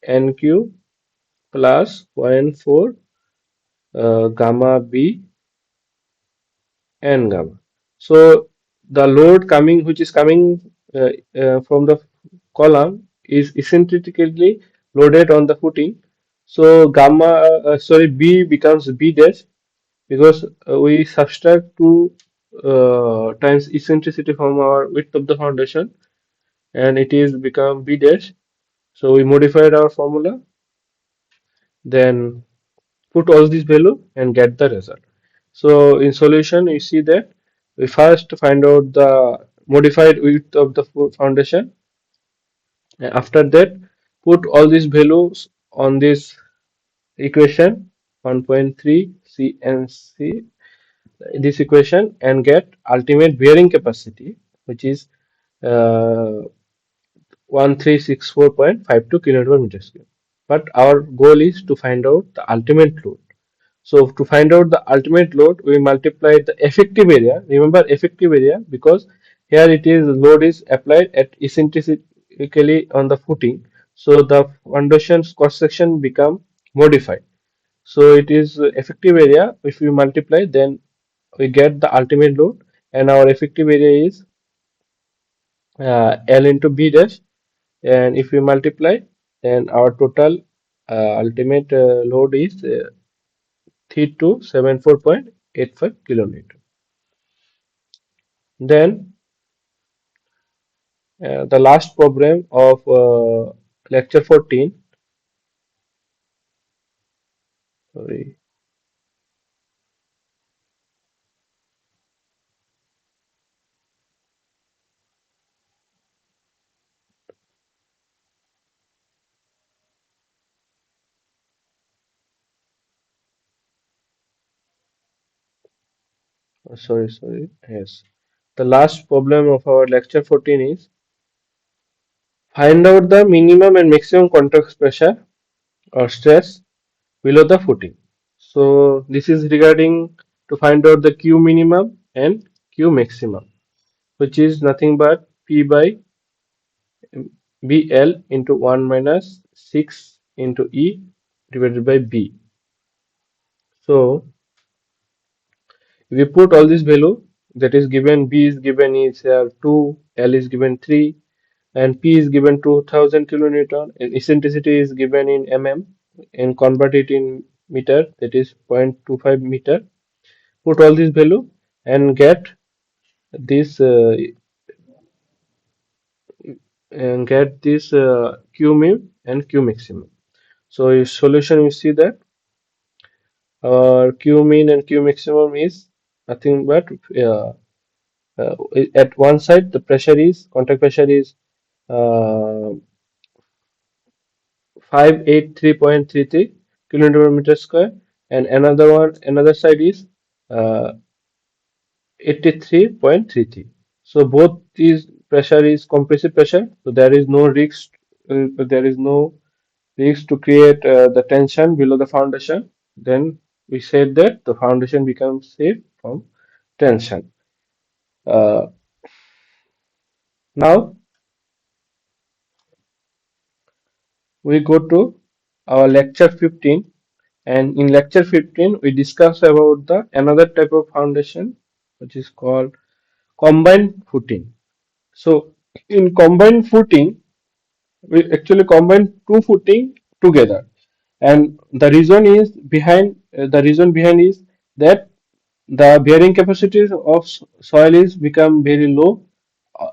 NQ plus zero point 0.4 gamma B and gamma. So the load coming, which is coming from the column, is eccentrically loaded on the footing. So B becomes B dash because we subtract 2 times eccentricity from our width of the foundation, and it is become B dash. So we modified our formula, then put all this value and get the result. So in solution, you see that we first find out the modified width of the foundation. And after that, put all these values on this equation 1.3 CNC this equation and get ultimate bearing capacity, which is uh, 1364.52 kilonewton per meter square. But our goal is to find out the ultimate load. So to find out the ultimate load, we multiply the effective area. Remember effective area because here it is load is applied at eccentrically on the footing. So the foundation's cross section become modified. So it is effective area. If we multiply, then we get the ultimate load, and our effective area is L into B dash. And if we multiply, then our total ultimate load is 3274.85 kilonewton. Then the last problem of lecture 14. Sorry. sorry. Yes. The last problem of our lecture 14 is find out the minimum and maximum contact pressure or stress below the footing. So this is regarding to find out the Q minimum and Q maximum, which is nothing but P by BL into 1 minus 6 into E divided by B. So we put all this value that is given. B is given is 2, L is given 3, and P is given 2000 kilonewton, and eccentricity is given in mm, and convert it in meter, that is 0.25 meter. Put all this value and get this Q min and Q maximum. So in solution we see that our Q min and Q maximum is nothing but uh, at one side the pressure is contact pressure is uh, 583.33 kilometer per meter square, and another side is uh, 83.33. So both these pressure is compressive pressure, so there is no risk to create the tension below the foundation. Then we said that the foundation becomes safe from tension. Uh, Now we go to our lecture 15, and in lecture 15 we discuss about the another type of foundation which is called combined footing. So in combined footing we actually combine two footing together, and the reason behind is that the bearing capacities of soil is become very low,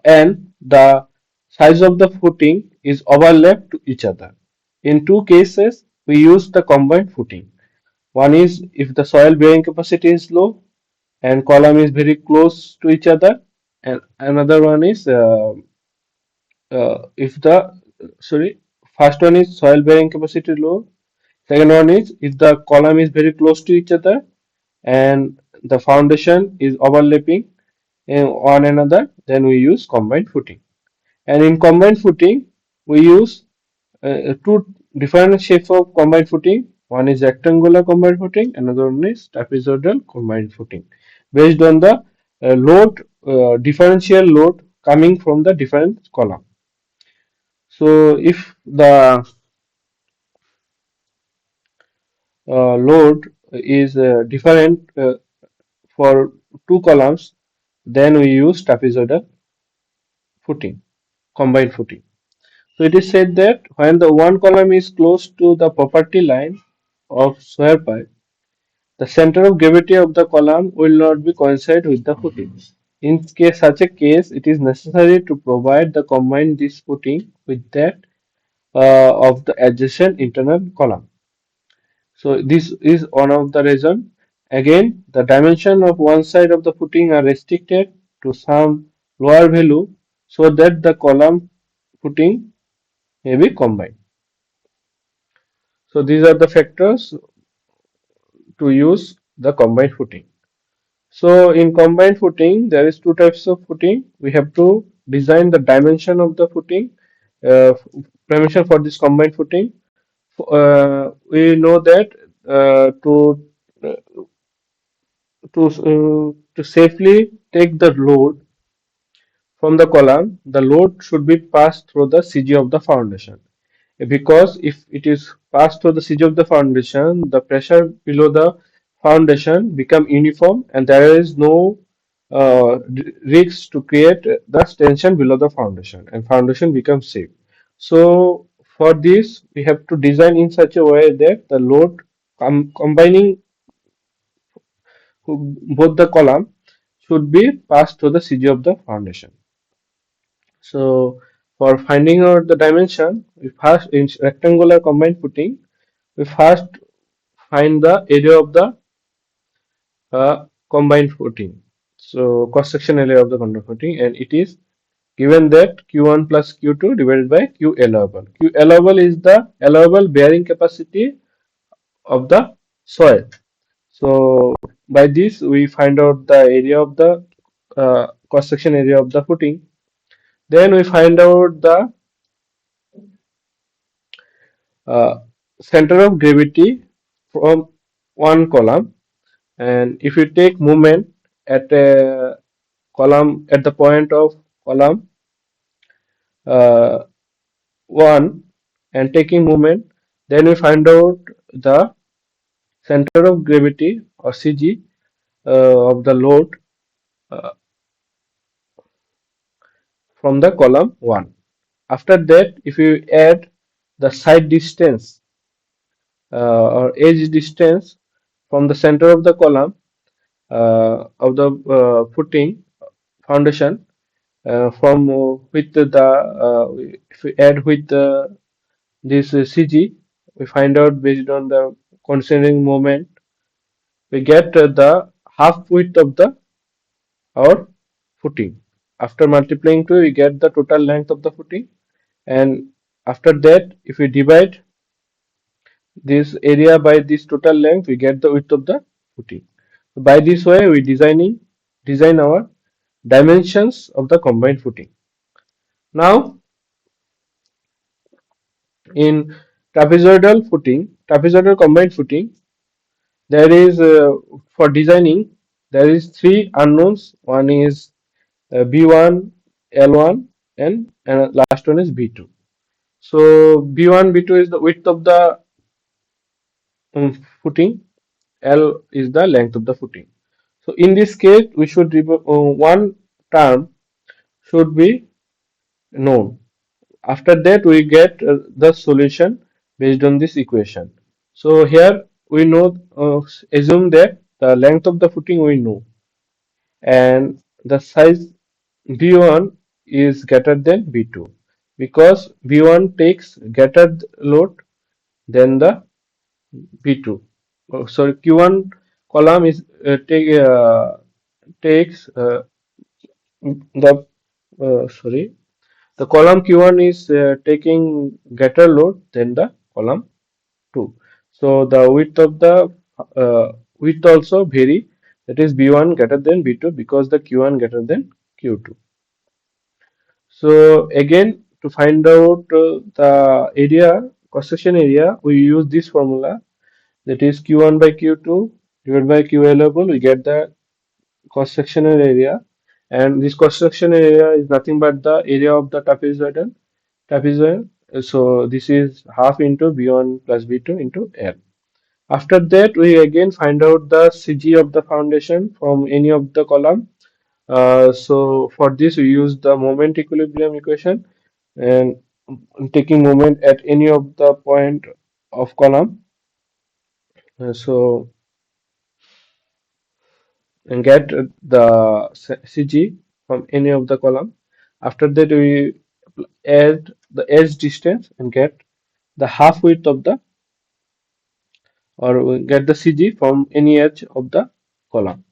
and the size of the footing is overlapped to each other. In two cases, we use the combined footing. One is if the soil bearing capacity is low and column is very close to each other, and another one is if the sorry first one is soil bearing capacity low, second one is if the column is very close to each other and the foundation is overlapping one another, then we use combined footing. And in combined footing we use two different shapes of combined footing. One is rectangular combined footing, another one is trapezoidal combined footing, based on the differential load coming from the different column. So if the load is different for two columns, then we use trapezoidal footing, combined footing. So it is said that when the one column is close to the property line of square pipe, the center of gravity of the column will not be coincide with the footing. In such a case, it is necessary to provide the combine this footing with that of the adjacent internal column. So this is one of the reason. Again, the dimension of one side of the footing are restricted to some lower value so that the column footing may be combined. So these are the factors to use the combined footing. So in combined footing, there is two types of footing. We have to design the dimension of the footing, uh, dimension for this combined footing. We know that uh, to safely take the load from the column, the load should be passed through the CG of the foundation. Because if it is passed through the CG of the foundation, the pressure below the foundation become uniform, and there is no risk to create the tension below the foundation, and foundation becomes safe. So for this, we have to design in such a way that the load combining both the column should be passed through the CG of the foundation. So for finding out the dimension, we first in rectangular combined footing, we first find the area of the combined footing. So cross section area of the combined footing, and it is given that Q1 plus Q2 divided by Q allowable. Q allowable is the allowable bearing capacity of the soil. So by this we find out the area of the cross section area of the footing. Then we find out the uh, center of gravity from one column, and if you take moment at a column at the point of column uh, 1 and taking moment, then we find out the center of gravity or CG of the load uh, from the column 1. After that, if you add the side distance or edge distance from the center of the column of the footing foundation from with the if we add with this CG, we find out based on the considering moment, we get the half width of the our footing. After multiplying two, we get the total length of the footing, and after that, if we divide this area by this total length, we get the width of the footing. By this way, we design our dimensions of the combined footing. Now, in trapezoidal combined footing, there is for designing there is three unknowns. One is B1, L1, and last one is B2. So B1, B2 is the width of the footing. L is the length of the footing. So in this case, we should one term should be known. After that, we get the solution based on this equation. So here we know, assume that the length of the footing we know, and the size B1 is greater than B2 because B1 takes greater load than the B2. Oh, sorry, Q1 column is takes the sorry, the column Q1 is taking greater load than the column 2. So the width of the width also vary. That is B1 greater than B2 because the Q1 greater than Q2. So again, to find out the area, cross section area, we use this formula, that is Q1 by Q2 divided by Q allowable. We get the cross sectional area, and this cross sectional area is nothing but the area of the trapezoid. So this is half into B1 plus B2 into L. After that, we again find out the CG of the foundation from any of the column. So for this, we use the moment equilibrium equation and taking moment at any of the point of column. So and get the CG from any of the column. After that, we add the edge distance and get the half width of the, or we get the CG from any edge of the column.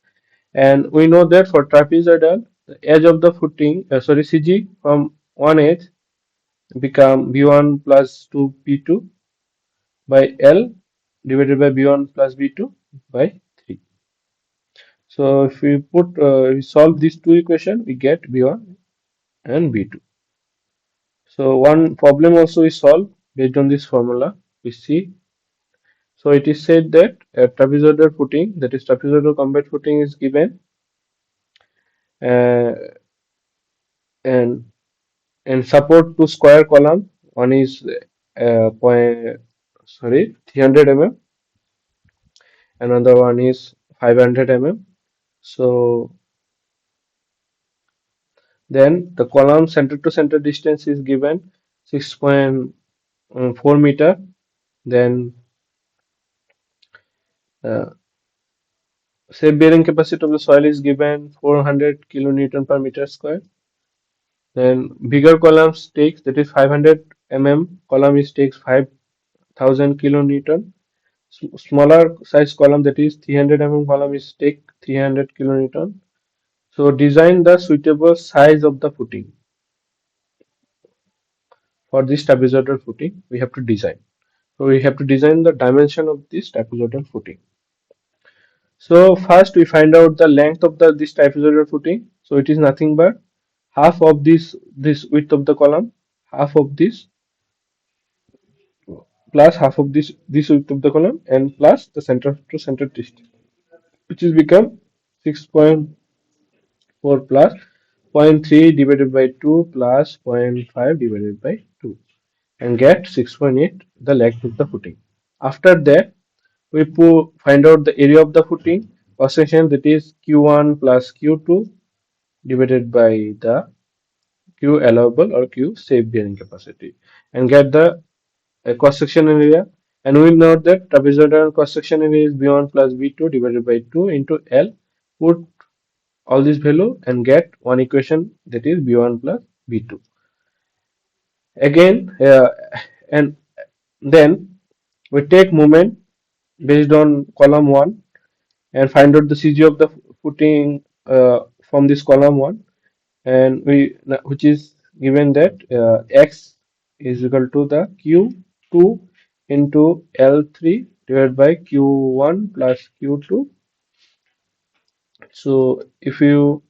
And we know that for trapezoidal, the edge of the footing, sorry, CG from one edge become B1 plus 2P2 by L divided by B1 plus B2 by 3. So if we we solve these two equations, we get B1 and B2. So one problem also is solved based on this formula. We see. So it is said that a trapezoidal footing, that is trapezoidal combat footing, is given, uh, and support to square column. One is point, sorry, 300 mm. Another one is 500 mm. So then the column center to center distance is given 6.4 meter. Then uh, safe bearing capacity of the soil is given 400 kilonewton per meter square. Then bigger columns takes, that is 500 mm column is takes 5000 kilonewton. Smaller size column, that is 300 mm column, is take 300 kilonewton. So design the suitable size of the footing for this trapezoidal footing. We have to design. So we have to design the dimension of this trapezoidal footing. So first we find out the length of the this trapezoidal footing. So it is nothing but half of this width of the column, half of this plus half of this width of the column, and plus the center to center distance, which is become 6.4 plus zero point 0.3 divided by 2 plus zero point 0.5 divided by 2, and get 6.8 the length of the footing. After that, we find out the area of the footing cross section, that is q1 plus q2 divided by the q allowable or q safe bearing capacity, and get the cross section area. And we know that trapezoidal cross section area is b1 plus b2 divided by 2 into L. Put all this value and get one equation, that is b1 plus b2 again. And then we take moment based on column 1 and find out the CG of the footing from this column 1, and we which is given that x is equal to the q2 into L3 divided by q1 plus q2. So if you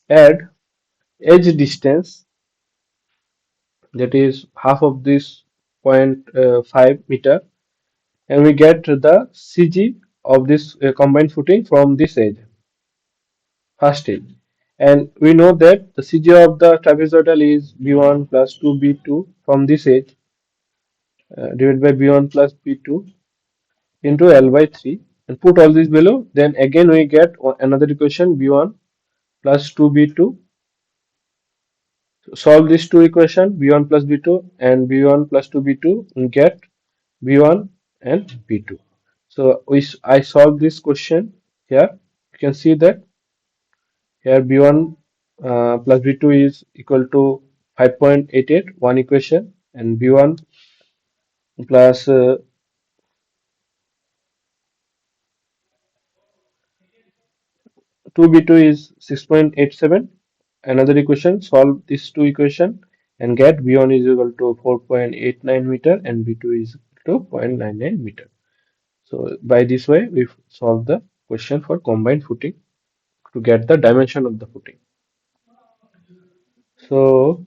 add edge distance, that is half of this point 5 meter, and we get the CG of this combined footing from this edge, first edge. And we know that the CG of the trapezoidal is B1 plus 2B2 from this edge divided by B1 plus B2 into L by 3, and put all this below. Then again we get another equation, B1 plus 2B2. Solve these two equation, B1 plus B2 and B1 plus 2B2, and get B1 and B2. So I solve this question here. You can see that here B1 plus B2 is equal to 5.88, one equation, and B1 plus 2B2 is 6.87, another equation. Solve these two equation and get B1 is equal to 4.89 meter and B2 is equal to 0.99 meter. So by this way we solve the question for combined footing to get the dimension of the footing. So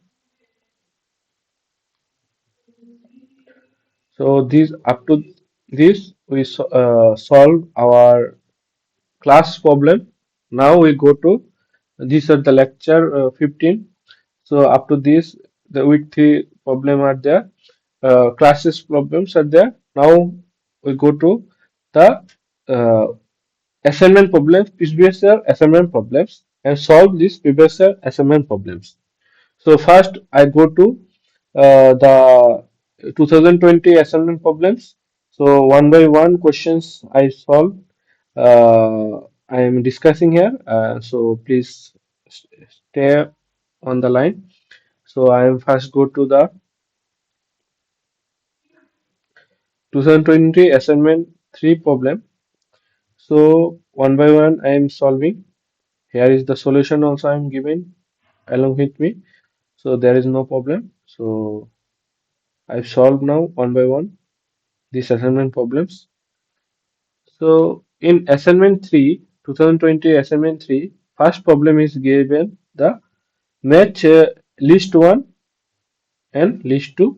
these up to this we solve our class problem. Now we go to these are the lecture 15. So up to this the week 3 problem are there, classes problems are there. Now we go to the uh, assignment problems, previous year assignment problems, and solve these previous year assignment problems. So first I go to the 2020 assignment problems. So one by one questions I solve. I am discussing here. So please stay on the line. So I am first go to the 2020 assignment 3 problem. So one by one I am solving. Here is the solution also I am giving along with me. So there is no problem. So I've solved now one by one these assignment problems. So in assignment 3, 2020 assignment 3, first problem is given the match list 1 and list 2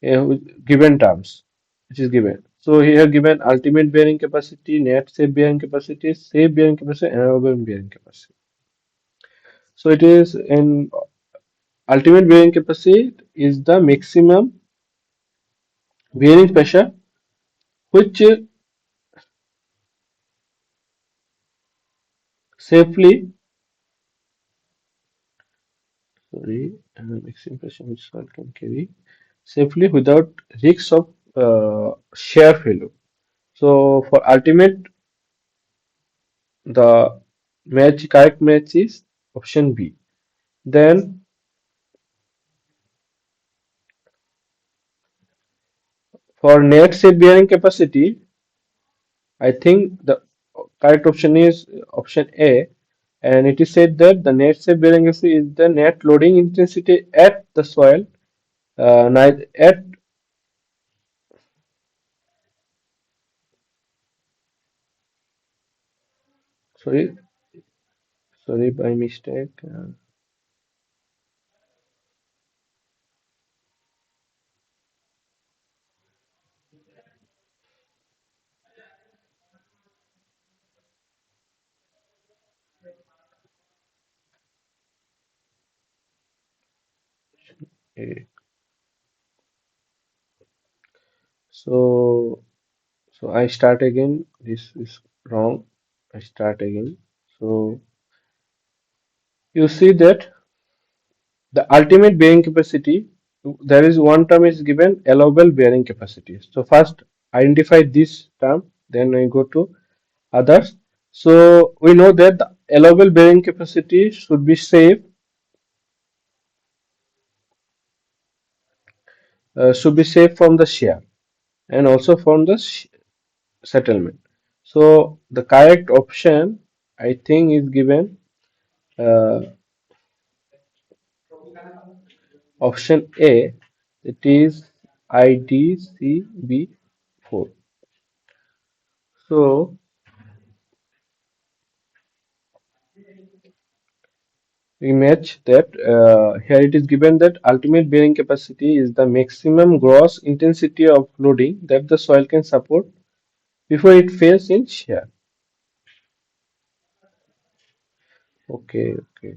with given terms, which is given. So here given ultimate bearing capacity, net safe bearing capacity, and aerobic bearing capacity. So it is in ultimate bearing capacity is the maximum bearing pressure which safely, sorry, maximum pressure which soil can carry safely without risks of shear failure. So for ultimate, the correct match is option B. Then for net safe bearing capacity, I think the correct option is option A, and it is said that the net safe bearing capacity is the net loading intensity at the soil, at Sorry, sorry, by mistake. Eh, So, so I start again. This is wrong. I start again. So you see that the ultimate bearing capacity, there is one term is given allowable bearing capacity. So first identify this term, then I go to others. So we know that the allowable bearing capacity should be safe from the shear and also from the settlement. So the correct option I think is given uh, option A, it is IDCB4. So we match that here it is given that ultimate bearing capacity is the maximum gross intensity of loading that the soil can support before it fails in shear. Okay, okay.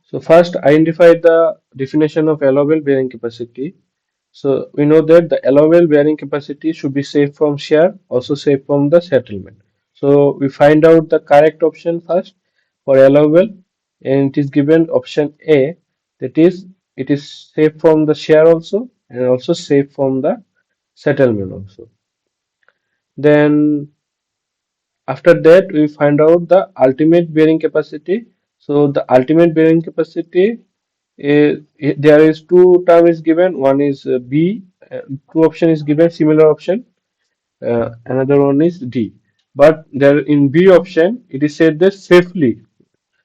So first identify the definition of allowable bearing capacity. So we know that the allowable bearing capacity should be safe from shear, also safe from the settlement. So we find out the correct option first for allowable, and it is given option A, that is it is safe from the shear also and also safe from the settlement also. Then after that we find out the ultimate bearing capacity. So the ultimate bearing capacity there is two term is given. One is B, two option is given, similar option. Another one is D. But there in B option, it is said that safely.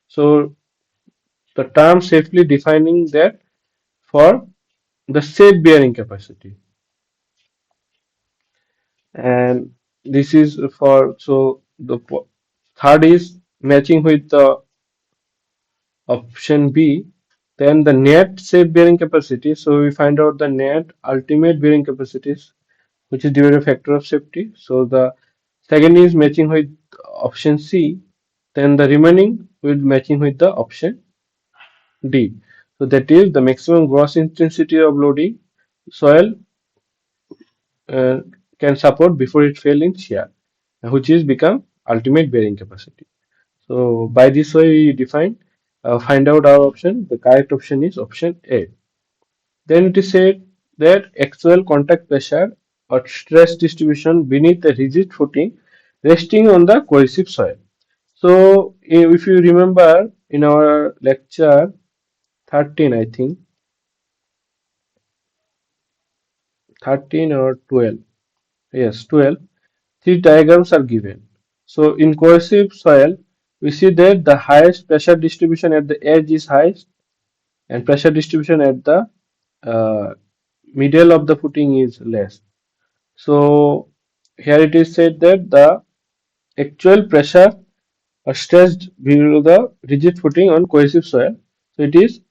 So the term safely defining that for the safe bearing capacity. And this is for, so the third is matching with the option B. Then the net safe bearing capacity. So we find out the net ultimate bearing capacities, which is divided factor of safety. So the second is matching with option C, then the remaining will matching with the option D. So that is the maximum gross intensity of loading soil uh, can support before it fail in shear, which is become ultimate bearing capacity. So by this way we define find out our option. The correct option is option A. Then it is said that actual contact pressure or stress distribution beneath the rigid footing resting on the cohesive soil. So if you remember in our lecture 13, I think 13 or 12, yes 12, three diagrams are given. So in cohesive soil, we see that the highest pressure distribution at the edge is highest and pressure distribution at the uh, middle of the footing is less. So here it is said that the actual pressure are stressed below the rigid footing on cohesive soil. So it is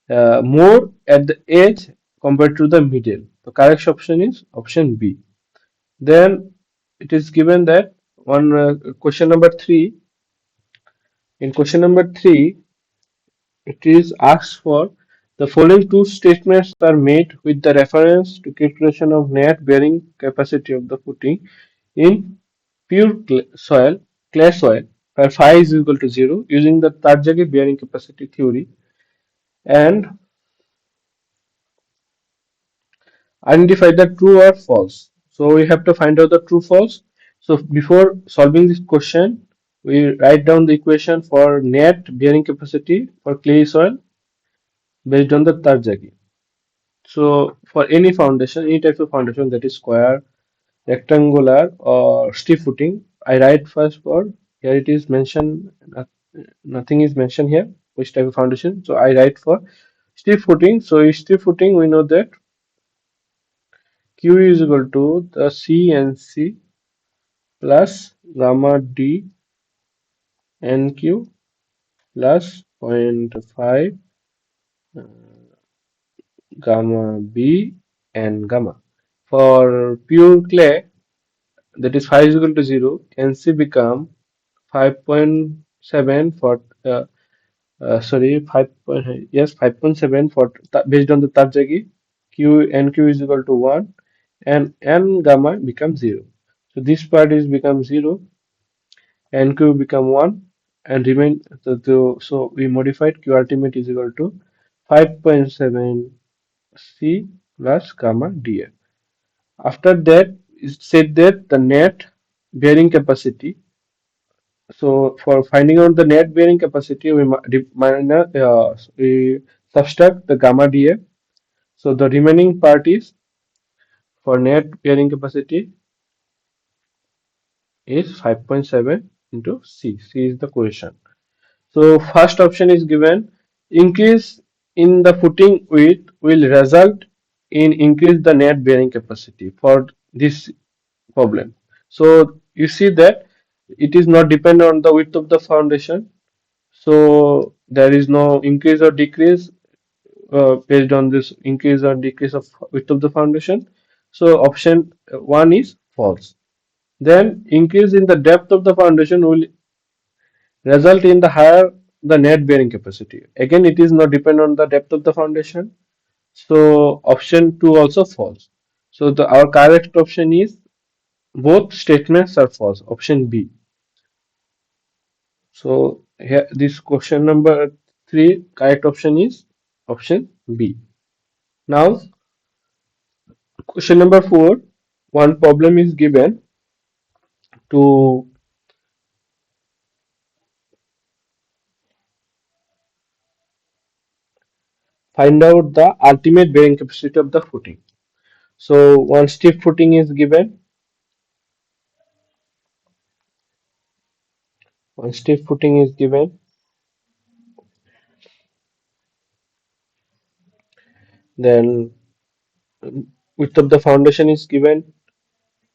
more at the edge compared to the middle. The correct option is option B. Then it is given that one question number three. In question number three, it is asked for the following two statements are made with the reference to calculation of net bearing capacity of the footing in pure clay soil, where phi is equal to 0 using the Tarjagi bearing capacity theory, and identify the true or false. So we have to find out the true false. So before solving this question, we write down the equation for net bearing capacity for clay soil based on the Tarjagi. So for any foundation, any type of foundation that is square, rectangular or steep footing, I write first for, here it is mentioned, nothing is mentioned here which type of foundation. So I write for steep footing. So steep footing, we know that Q is equal to the C N C plus gamma D NQ plus zero point 0.5 gamma B and gamma. For pure clay, that is phi is equal to 0, NC become 5.7 for sorry 5 yes 5.7 for based on the Tarjagi. Q NQ is equal to 1 and N gamma becomes 0. So this part is become 0, NQ become 1 and remain so we modified Q ultimate is equal to 5.7 C plus gamma dA. After that, it said that the net bearing capacity. So for finding out the net bearing capacity, we subtract the gamma dA. So the remaining part is for net bearing capacity is 5.7 into C. C is the question. So first option is given. Increase in the footing width will result in increase the net bearing capacity for this problem. So you see that it is not dependent on the width of the foundation. So there is no increase or decrease based on this increase or decrease of width of the foundation. So option one is false. Then increase in the depth of the foundation will result in the higher the net bearing capacity. Again, it is not dependent on the depth of the foundation. So option two also false. So our correct option is both statements are false. Option B. So here this question number three correct option is option B. Now question number four. One problem is given to find out the ultimate bearing capacity of the footing. So one stiff footing is given. One stiff footing is given. Then width of the foundation is given.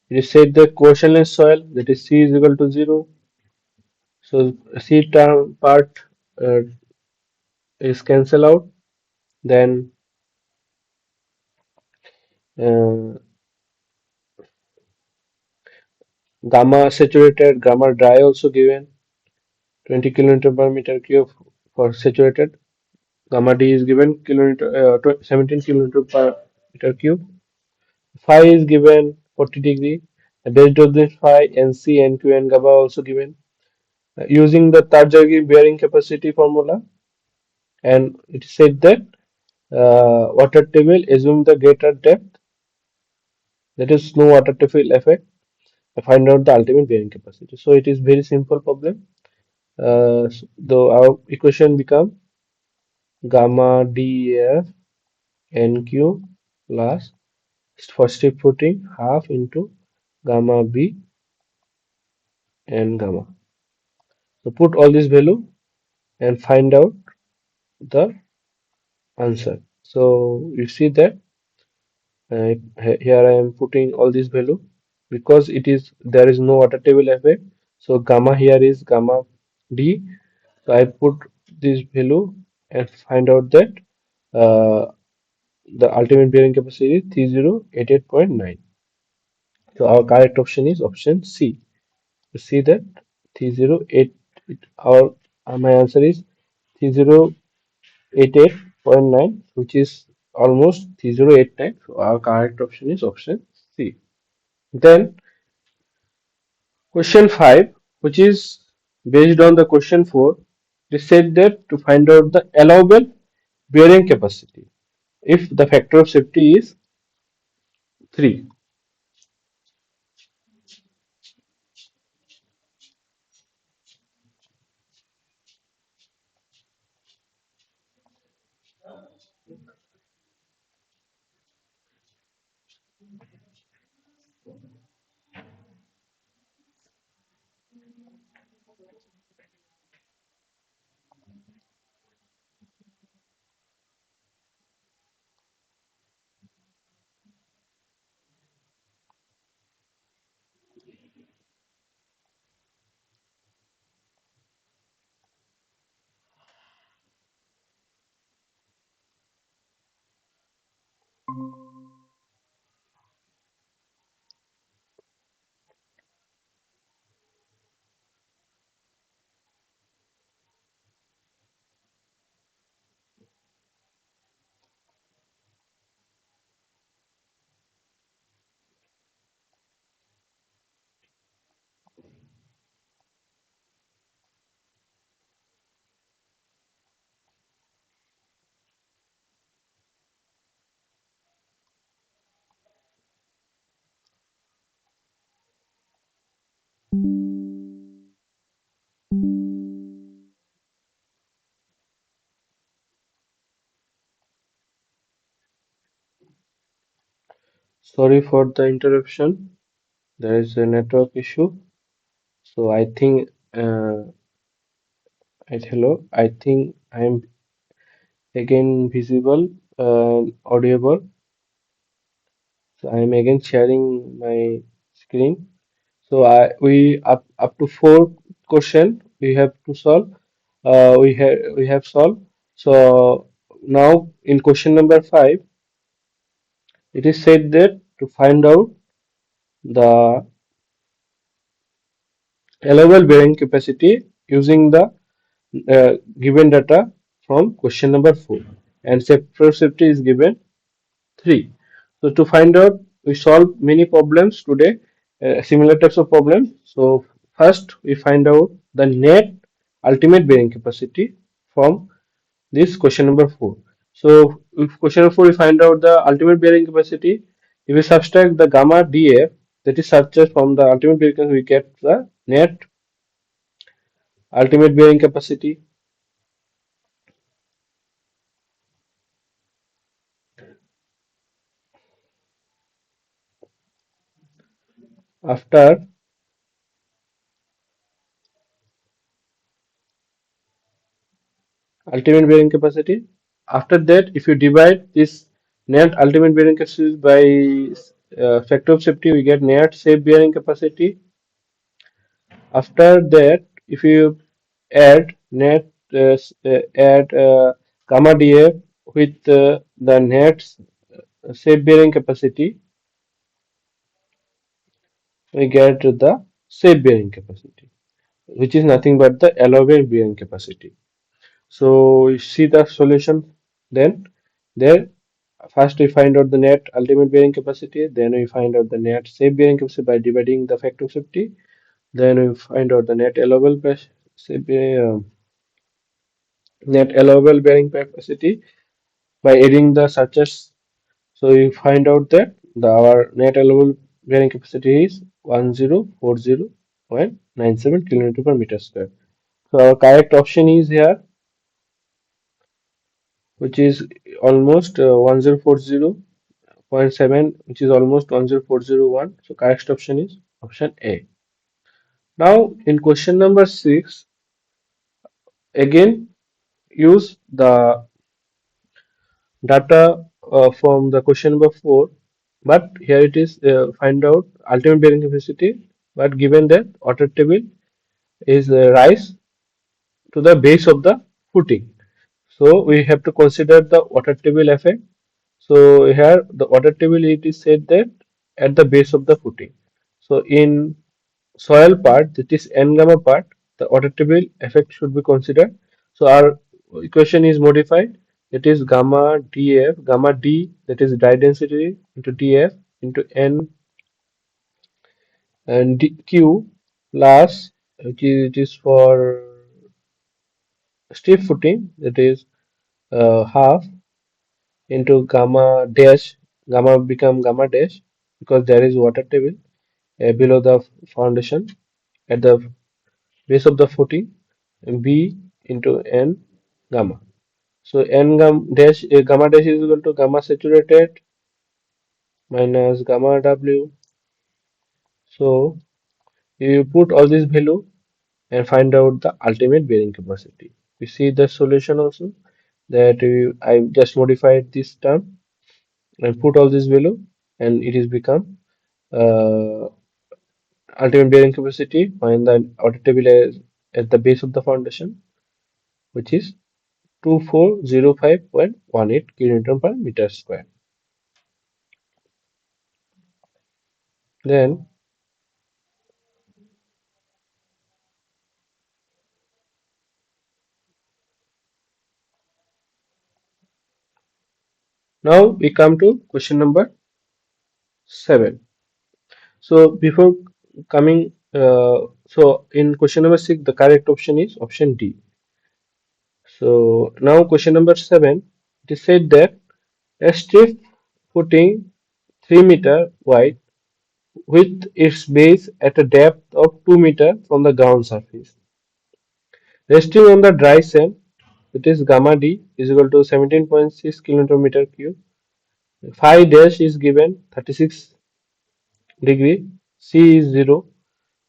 It is said the quotientless soil that is C is equal to 0. So C term part uh, is cancelled out. Then uh, gamma saturated, gamma dry also given 20 kilometer per meter cube for saturated. Gamma D is given 17 kilometer per meter cube. Phi is given 40 degree. Based on this phi, NC, NQ, and gamma also given. Using the Tarjagi bearing capacity formula, and it said that water table assume the greater depth, that is no water table effect. Find out the ultimate bearing capacity. So it is very simple problem. Though our equation become gamma df nq plus for strip footing half into gamma b and gamma. So put all this value and find out the answer. So you see that here I am putting all this value because it is there is no water table effect. So gamma here is gamma d. So I put this value and find out that uh, the ultimate bearing capacity is 3088.9. So our correct option is option C. You see that 308 our my answer is 3088.9, which is almost 3089. So our correct option is option C. Then question 5, which is based on the question 4, they said that to find out the allowable bearing capacity if the factor of safety is 3. Sorry for the interruption. There is a network issue. So I think, hello, I think I am again visible, audible. So I am again sharing my screen. So we up to four question we have to solve. We have solved. So now in question number 5, it is said that to find out the allowable bearing capacity using the given data from question number 4, and sector safety is given 3. So to find out, we solve many problems today, similar types of problems. So first we find out the net ultimate bearing capacity from this question number 4. So if question number 4 we find out the ultimate bearing capacity, if we subtract the gamma dF, that is subtracted from the ultimate bearing capacity, we get the net ultimate bearing capacity. After ultimate bearing capacity, after that, if you divide this net ultimate bearing capacity by factor of safety, we get net safe bearing capacity. After that, if you add net add gamma dA with the net safe bearing capacity, we get the safe bearing capacity, which is nothing but the allowable bearing capacity. So you see the solution then. There, first we find out the net ultimate bearing capacity, then we find out the net safe bearing capacity by dividing the factor of safety, then we find out the net allowable bearing capacity by adding the suches. So you find out that our net allowable bearing capacity is 1040.97 kN per meter square. So our correct option is here, which is almost 1040.7, which is almost 10401. So correct option is option A. Now in question number 6, again use the data from the question number 4, but here it is find out ultimate bearing capacity, but given that water table is rise to the base of the footing. So we have to consider the water table effect. So here the water table, it is said that at the base of the footing. So in soil part, that is n gamma part, the water table effect should be considered. So our equation is modified. It is gamma df, gamma d, that is dye density, into df into n and q plus, which is for steep footing, that is half into gamma dash, gamma become gamma dash because there is water table below the foundation at the base of the footing, b into n gamma. So n gamma dash is equal to gamma saturated minus gamma w. So you put all this value and find out the ultimate bearing capacity. We see the solution also, that I just modified this term and put all this value, and it is become uh, ultimate bearing capacity. Find the outer table at the base of the foundation, which is 2405.18 kilonewton per meter square. Then now we come to question number 7. So before coming, so in question number 6, the correct option is option D. So now question number 7, it is said that a strip footing 3 meter wide with its base at a depth of 2 meter from the ground surface. Resting on the dry sand, it is gamma D is equal to 17.6 kilometer meter cube. Phi dash is given 36 degree, C is 0,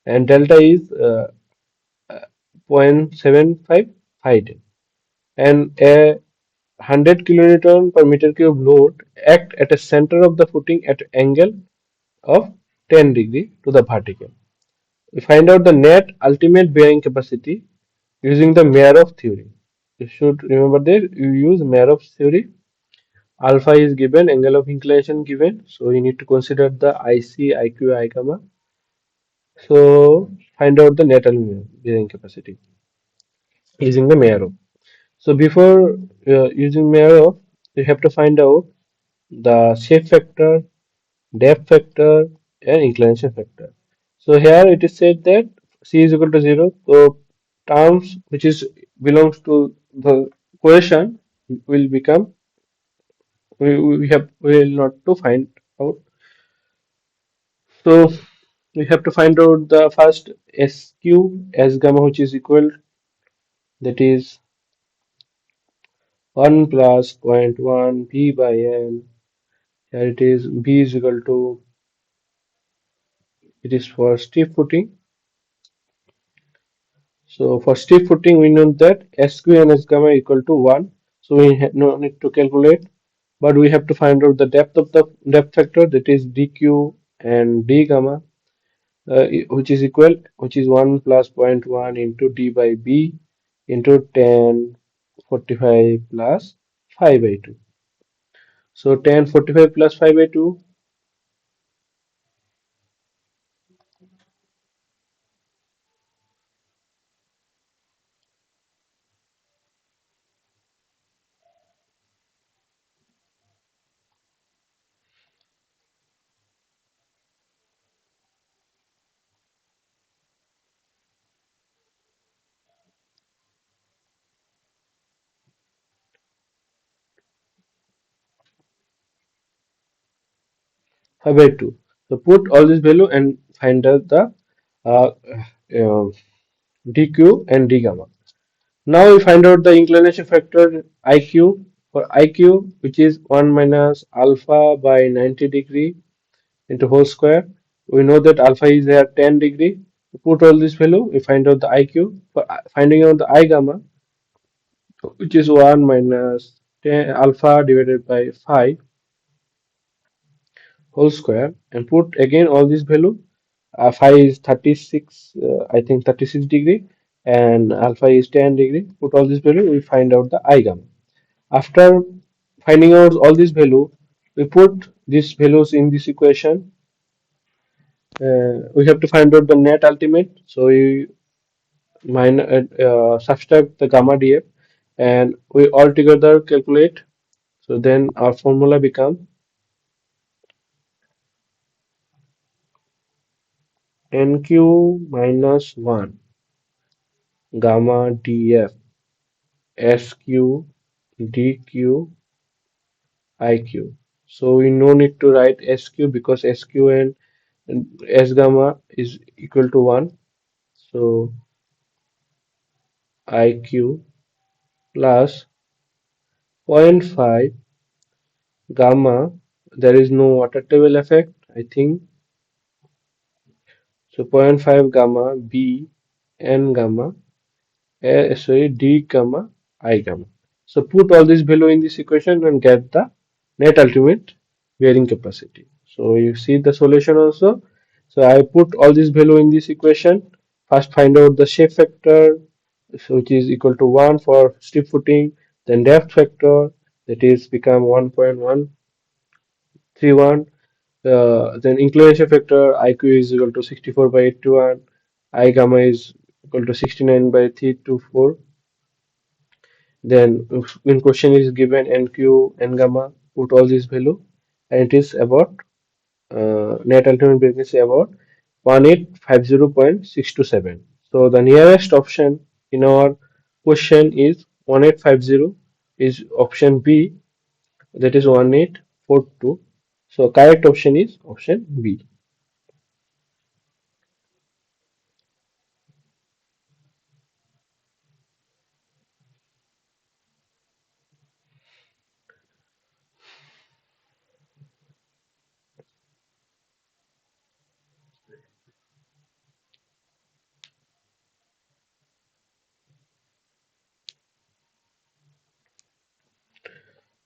and delta is 0.75 phi day. And a 100 kilonewton per meter cube load act at a center of the footing at angle of 10 degree to the vertical. We find out the net ultimate bearing capacity using the Mayer-Of theory. You should remember that you use Mayer-Of theory. Alpha is given, angle of inclination given, so you need to consider the IC, IQ, I gamma. So find out the net ultimate bearing capacity using the Mayer-Of. So before using Mayer-Of, you have to find out the shape factor, depth factor, and inclination factor. So here it is said that C is equal to 0. So terms which is belongs to the question will become we will not to find out. So we have to find out the first SQ as gamma which is equal, that is 1 plus zero point 0.1 B by N. Here it is B is equal to, it is for stiff footing. So for stiff footing, we know that SQ and S gamma equal to 1. So we no need to calculate, but we have to find out the depth of the depth factor, that is dq and d gamma, which is equal, which is 1 plus zero point 0.1 into d by b into 10 45 plus 5 by 2. So 10 45 plus 5 by 2, 5 by 2. So put all this value and find out the uh, uh, dq and d gamma. Now we find out the inclination factor IQ. For IQ, which is 1 minus alpha by 90 degree into whole square. We know that alpha is there 10 degree. We put all this value, we find out the IQ. For finding out the I gamma, which is 1 minus 10 alpha divided by 5 whole square, and put again all this value. Phi is 36, I think 36 degree, and alpha is 10 degree. Put all this value, we find out the I gamma. After finding out all this value, we put these values in this equation. We have to find out the net ultimate. So we subtract the gamma df, and we all together calculate. So then our formula becomes nq minus 1 gamma df sq dq iq. So we no need to write sq because sq and s gamma is equal to 1. So iq plus zero point 0.5 gamma, there is no water table effect, I think. So zero point 0.5 gamma b n gamma, sorry, d gamma I gamma. So put all this below in this equation and get the net ultimate bearing capacity. So you see the solution also. So I put all this below in this equation. First find out the shape factor, so which is equal to 1 for stiff footing, then depth factor, that is become 1.131, Then inclination factor IQ is equal to 64 by 81, I gamma is equal to 69 by 324. Then when question is given NQ, N gamma, put all this value, and it is about net ultimate break is about 1850.627. So the nearest option in our question is 1850 is option B, that is 1842. So correct option is option B.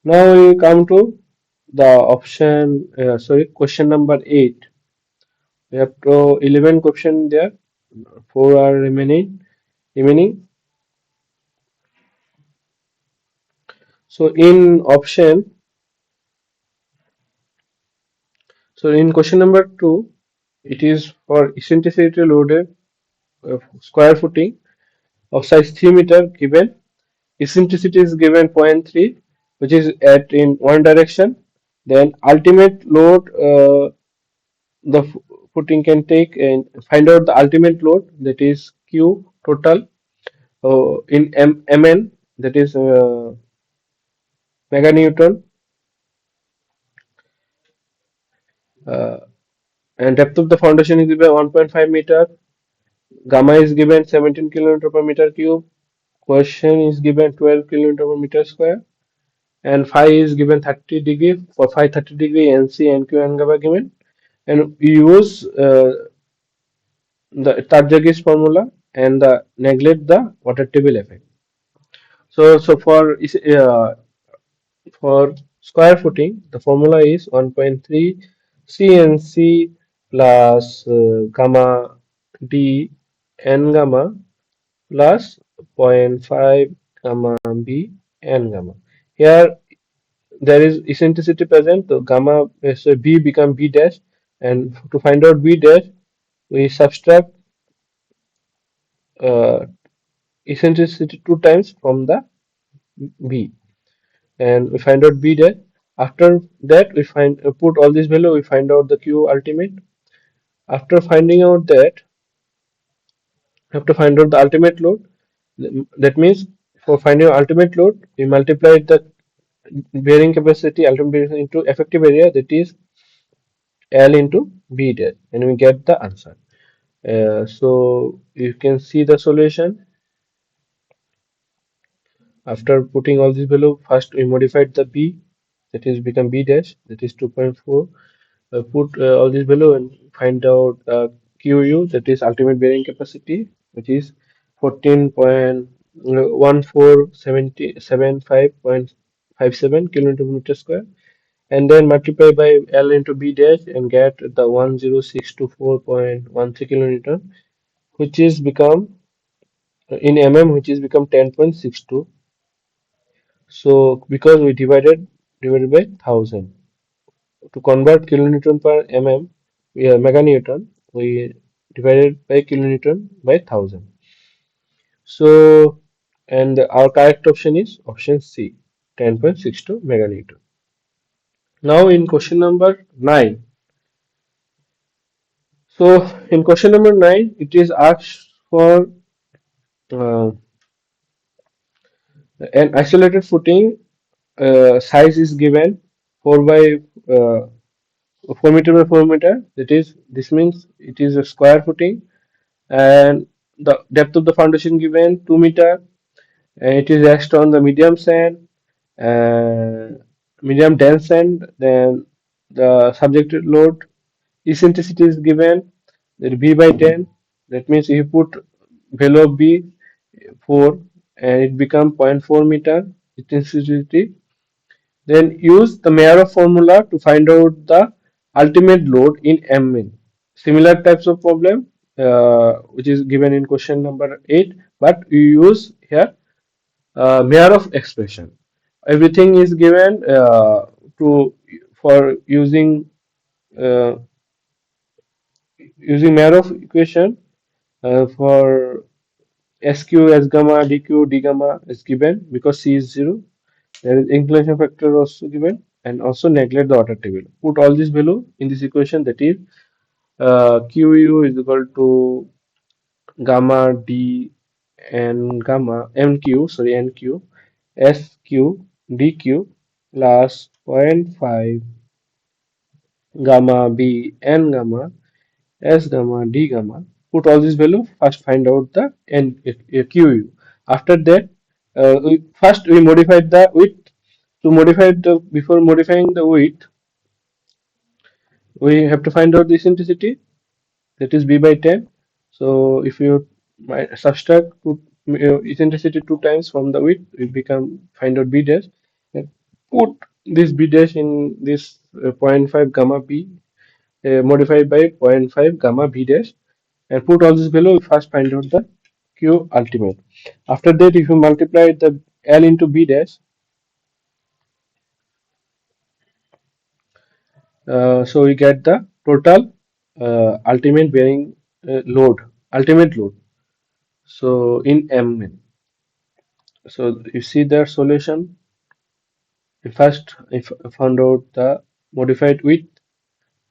Now we come to the option, sorry, question number 8. We have to 11 question there, 4 are remaining. So in option, so in question number 2, it is for eccentricity loaded square footing of size 3 meter given. Eccentricity is given zero point 0.3, which is at in one direction. Then ultimate load the footing can take and find out the ultimate load, that is Q total in mn, that is meganewton, uh, and depth of the foundation is given 1.5 meter. Gamma is given 17 kilometer per meter cube. Question is given 12 kilometer per meter square. And phi is given 30 degree. For phi 30 degree, NC, NQ, and gamma given. And we use the Tarjagi's formula and neglect the water table effect. So for square footing, the formula is 1.3 CNC plus gamma D n gamma plus zero point 0.5 gamma B n gamma. Here there is eccentricity present, so gamma so B become B dash, and to find out B dash, we subtract uh, eccentricity two times from the B, and we find out B dash. After that, we find put all this value. We find out the Q ultimate. After finding out that, we have to find out the ultimate load. That means for finding ultimate load, we multiply the bearing capacity ultimate bearing into effective area, that is L into B dash, and we get the answer. So you can see the solution. After putting all this value, first we modified the B, that is become B dash, that is 2.4. Put all this value and find out QU, that is ultimate bearing capacity, which is 14.1475.57 kilometer per meter square, and then multiply by L into B dash and get the 10624.13 kilonewton, which is become in mm, which is become 10.62. So because we divided by 1000 to convert kilonewton per mm, meganewton, we divided by kilonewton by 1000. So and our correct option is option C, 10.62 meganewton. Now in question number 9. So in question number 9, it is asked for uh, an isolated footing, size is given 4 by 4 meter by 4 meter. That is, this means it is a square footing, and the depth of the foundation given 2 meter, and it is rest on the medium sand, uh, medium dense sand. Then the subjected load eccentricity is given, that B by 10. That means if you put value of B 4, and it become zero point 0.4 meter eccentricity. Then use the Mayer formula to find out the ultimate load in Mmin. Similar types of problem, which is given in question number 8, but you use here Mayer expression. Everything is given to for using uh, using Markov equation for SQ as gamma, DQ, D gamma is given because C is 0. There is inclination factor also given, and also neglect the order table. Put all this value in this equation, that is QU is equal to gamma D and gamma MQ, sorry, NQ, SQ, DQ plus zero point 0.5 gamma B N gamma S gamma D gamma. Put all these value. First find out the QU. After that, first we modified the width. To modify the before modifying the width, we have to find out the eccentricity, that is b by 10. So if you subtract put eccentricity two times from the width, we become find out b dash. And put this b dash in this zero point 0.5 gamma b modified by zero point 0.5 gamma b dash, and put all this below. First find out the q ultimate. After that, if you multiply the l into b dash, so we get the total ultimate bearing load, ultimate load. So in mn. So you see the solution. First, if found out the modified width.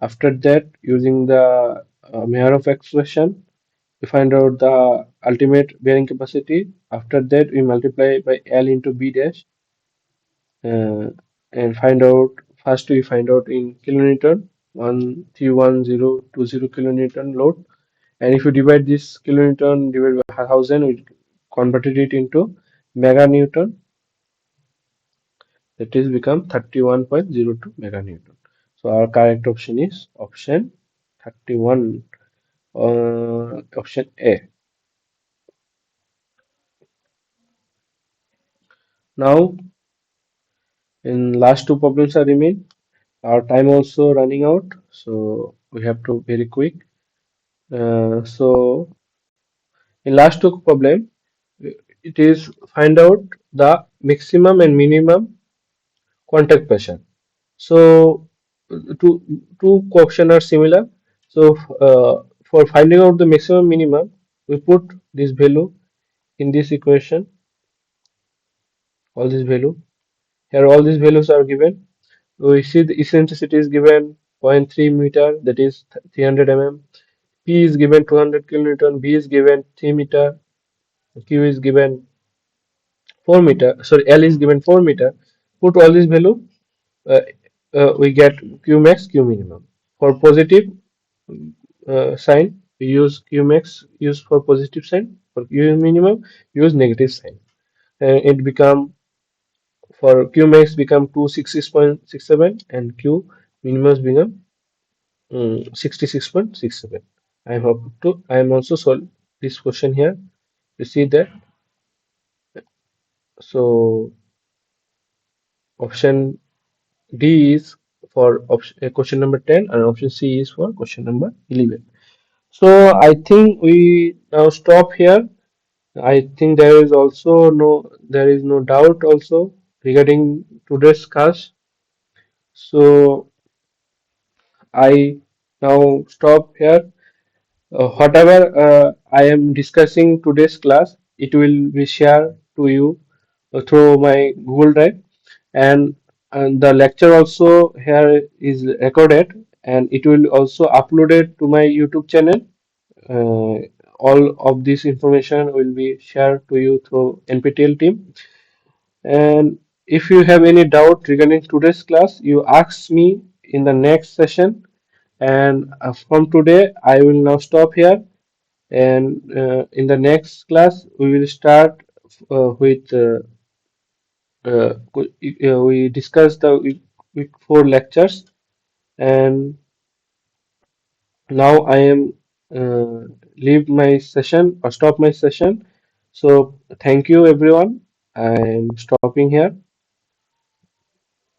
After that, using the Maharov expression, we find out the ultimate bearing capacity. After that, we multiply by L into B dash uh, and find out. First, we find out in kilonewton, 131020 kilonewton load. And if you divide this kilonewton divided by 1000, we converted it into meganewton. That is become 31.02 meganewton. So our correct option is option 31, option A. Now, in last two problems are remain. Our time also running out, so we have to very quick. So in last two problem, it is find out the maximum and minimum contact pressure. So two question are similar. So for finding out the maximum minimum, we put this value in this equation. All this value here, all these values are given. We see the eccentricity is given zero point 0.3 meter, that is 300 mm. P is given 200 kilonewton. B is given 3 meter. Q is given 4 meter. Sorry, L is given 4 meter. Put all these value, uh, we get Q max, Q minimum. For positive sign, we use Q max use for positive sign. For Q minimum, use negative sign. And it become for Q max become 266.67 and Q minimum become 66.67. I hope to. I am also solve this question here. You see that. So option D is for option, question number 10, and option C is for question number 11. So I think we now stop here. I think there is no doubt also regarding today's class. So I now stop here. Whatever I am discussing today's class, it will be shared to you through my Google Drive, and, the lecture also here is recorded, and it will also uploaded to my YouTube channel. All of this information will be shared to you through NPTEL team. And if you have any doubt regarding today's class, you ask me in the next session. And from today, I will now stop here. And in the next class, we will start with we discuss the week 4 lectures. And now I am leave my session or stop my session. So thank you everyone. I am stopping here.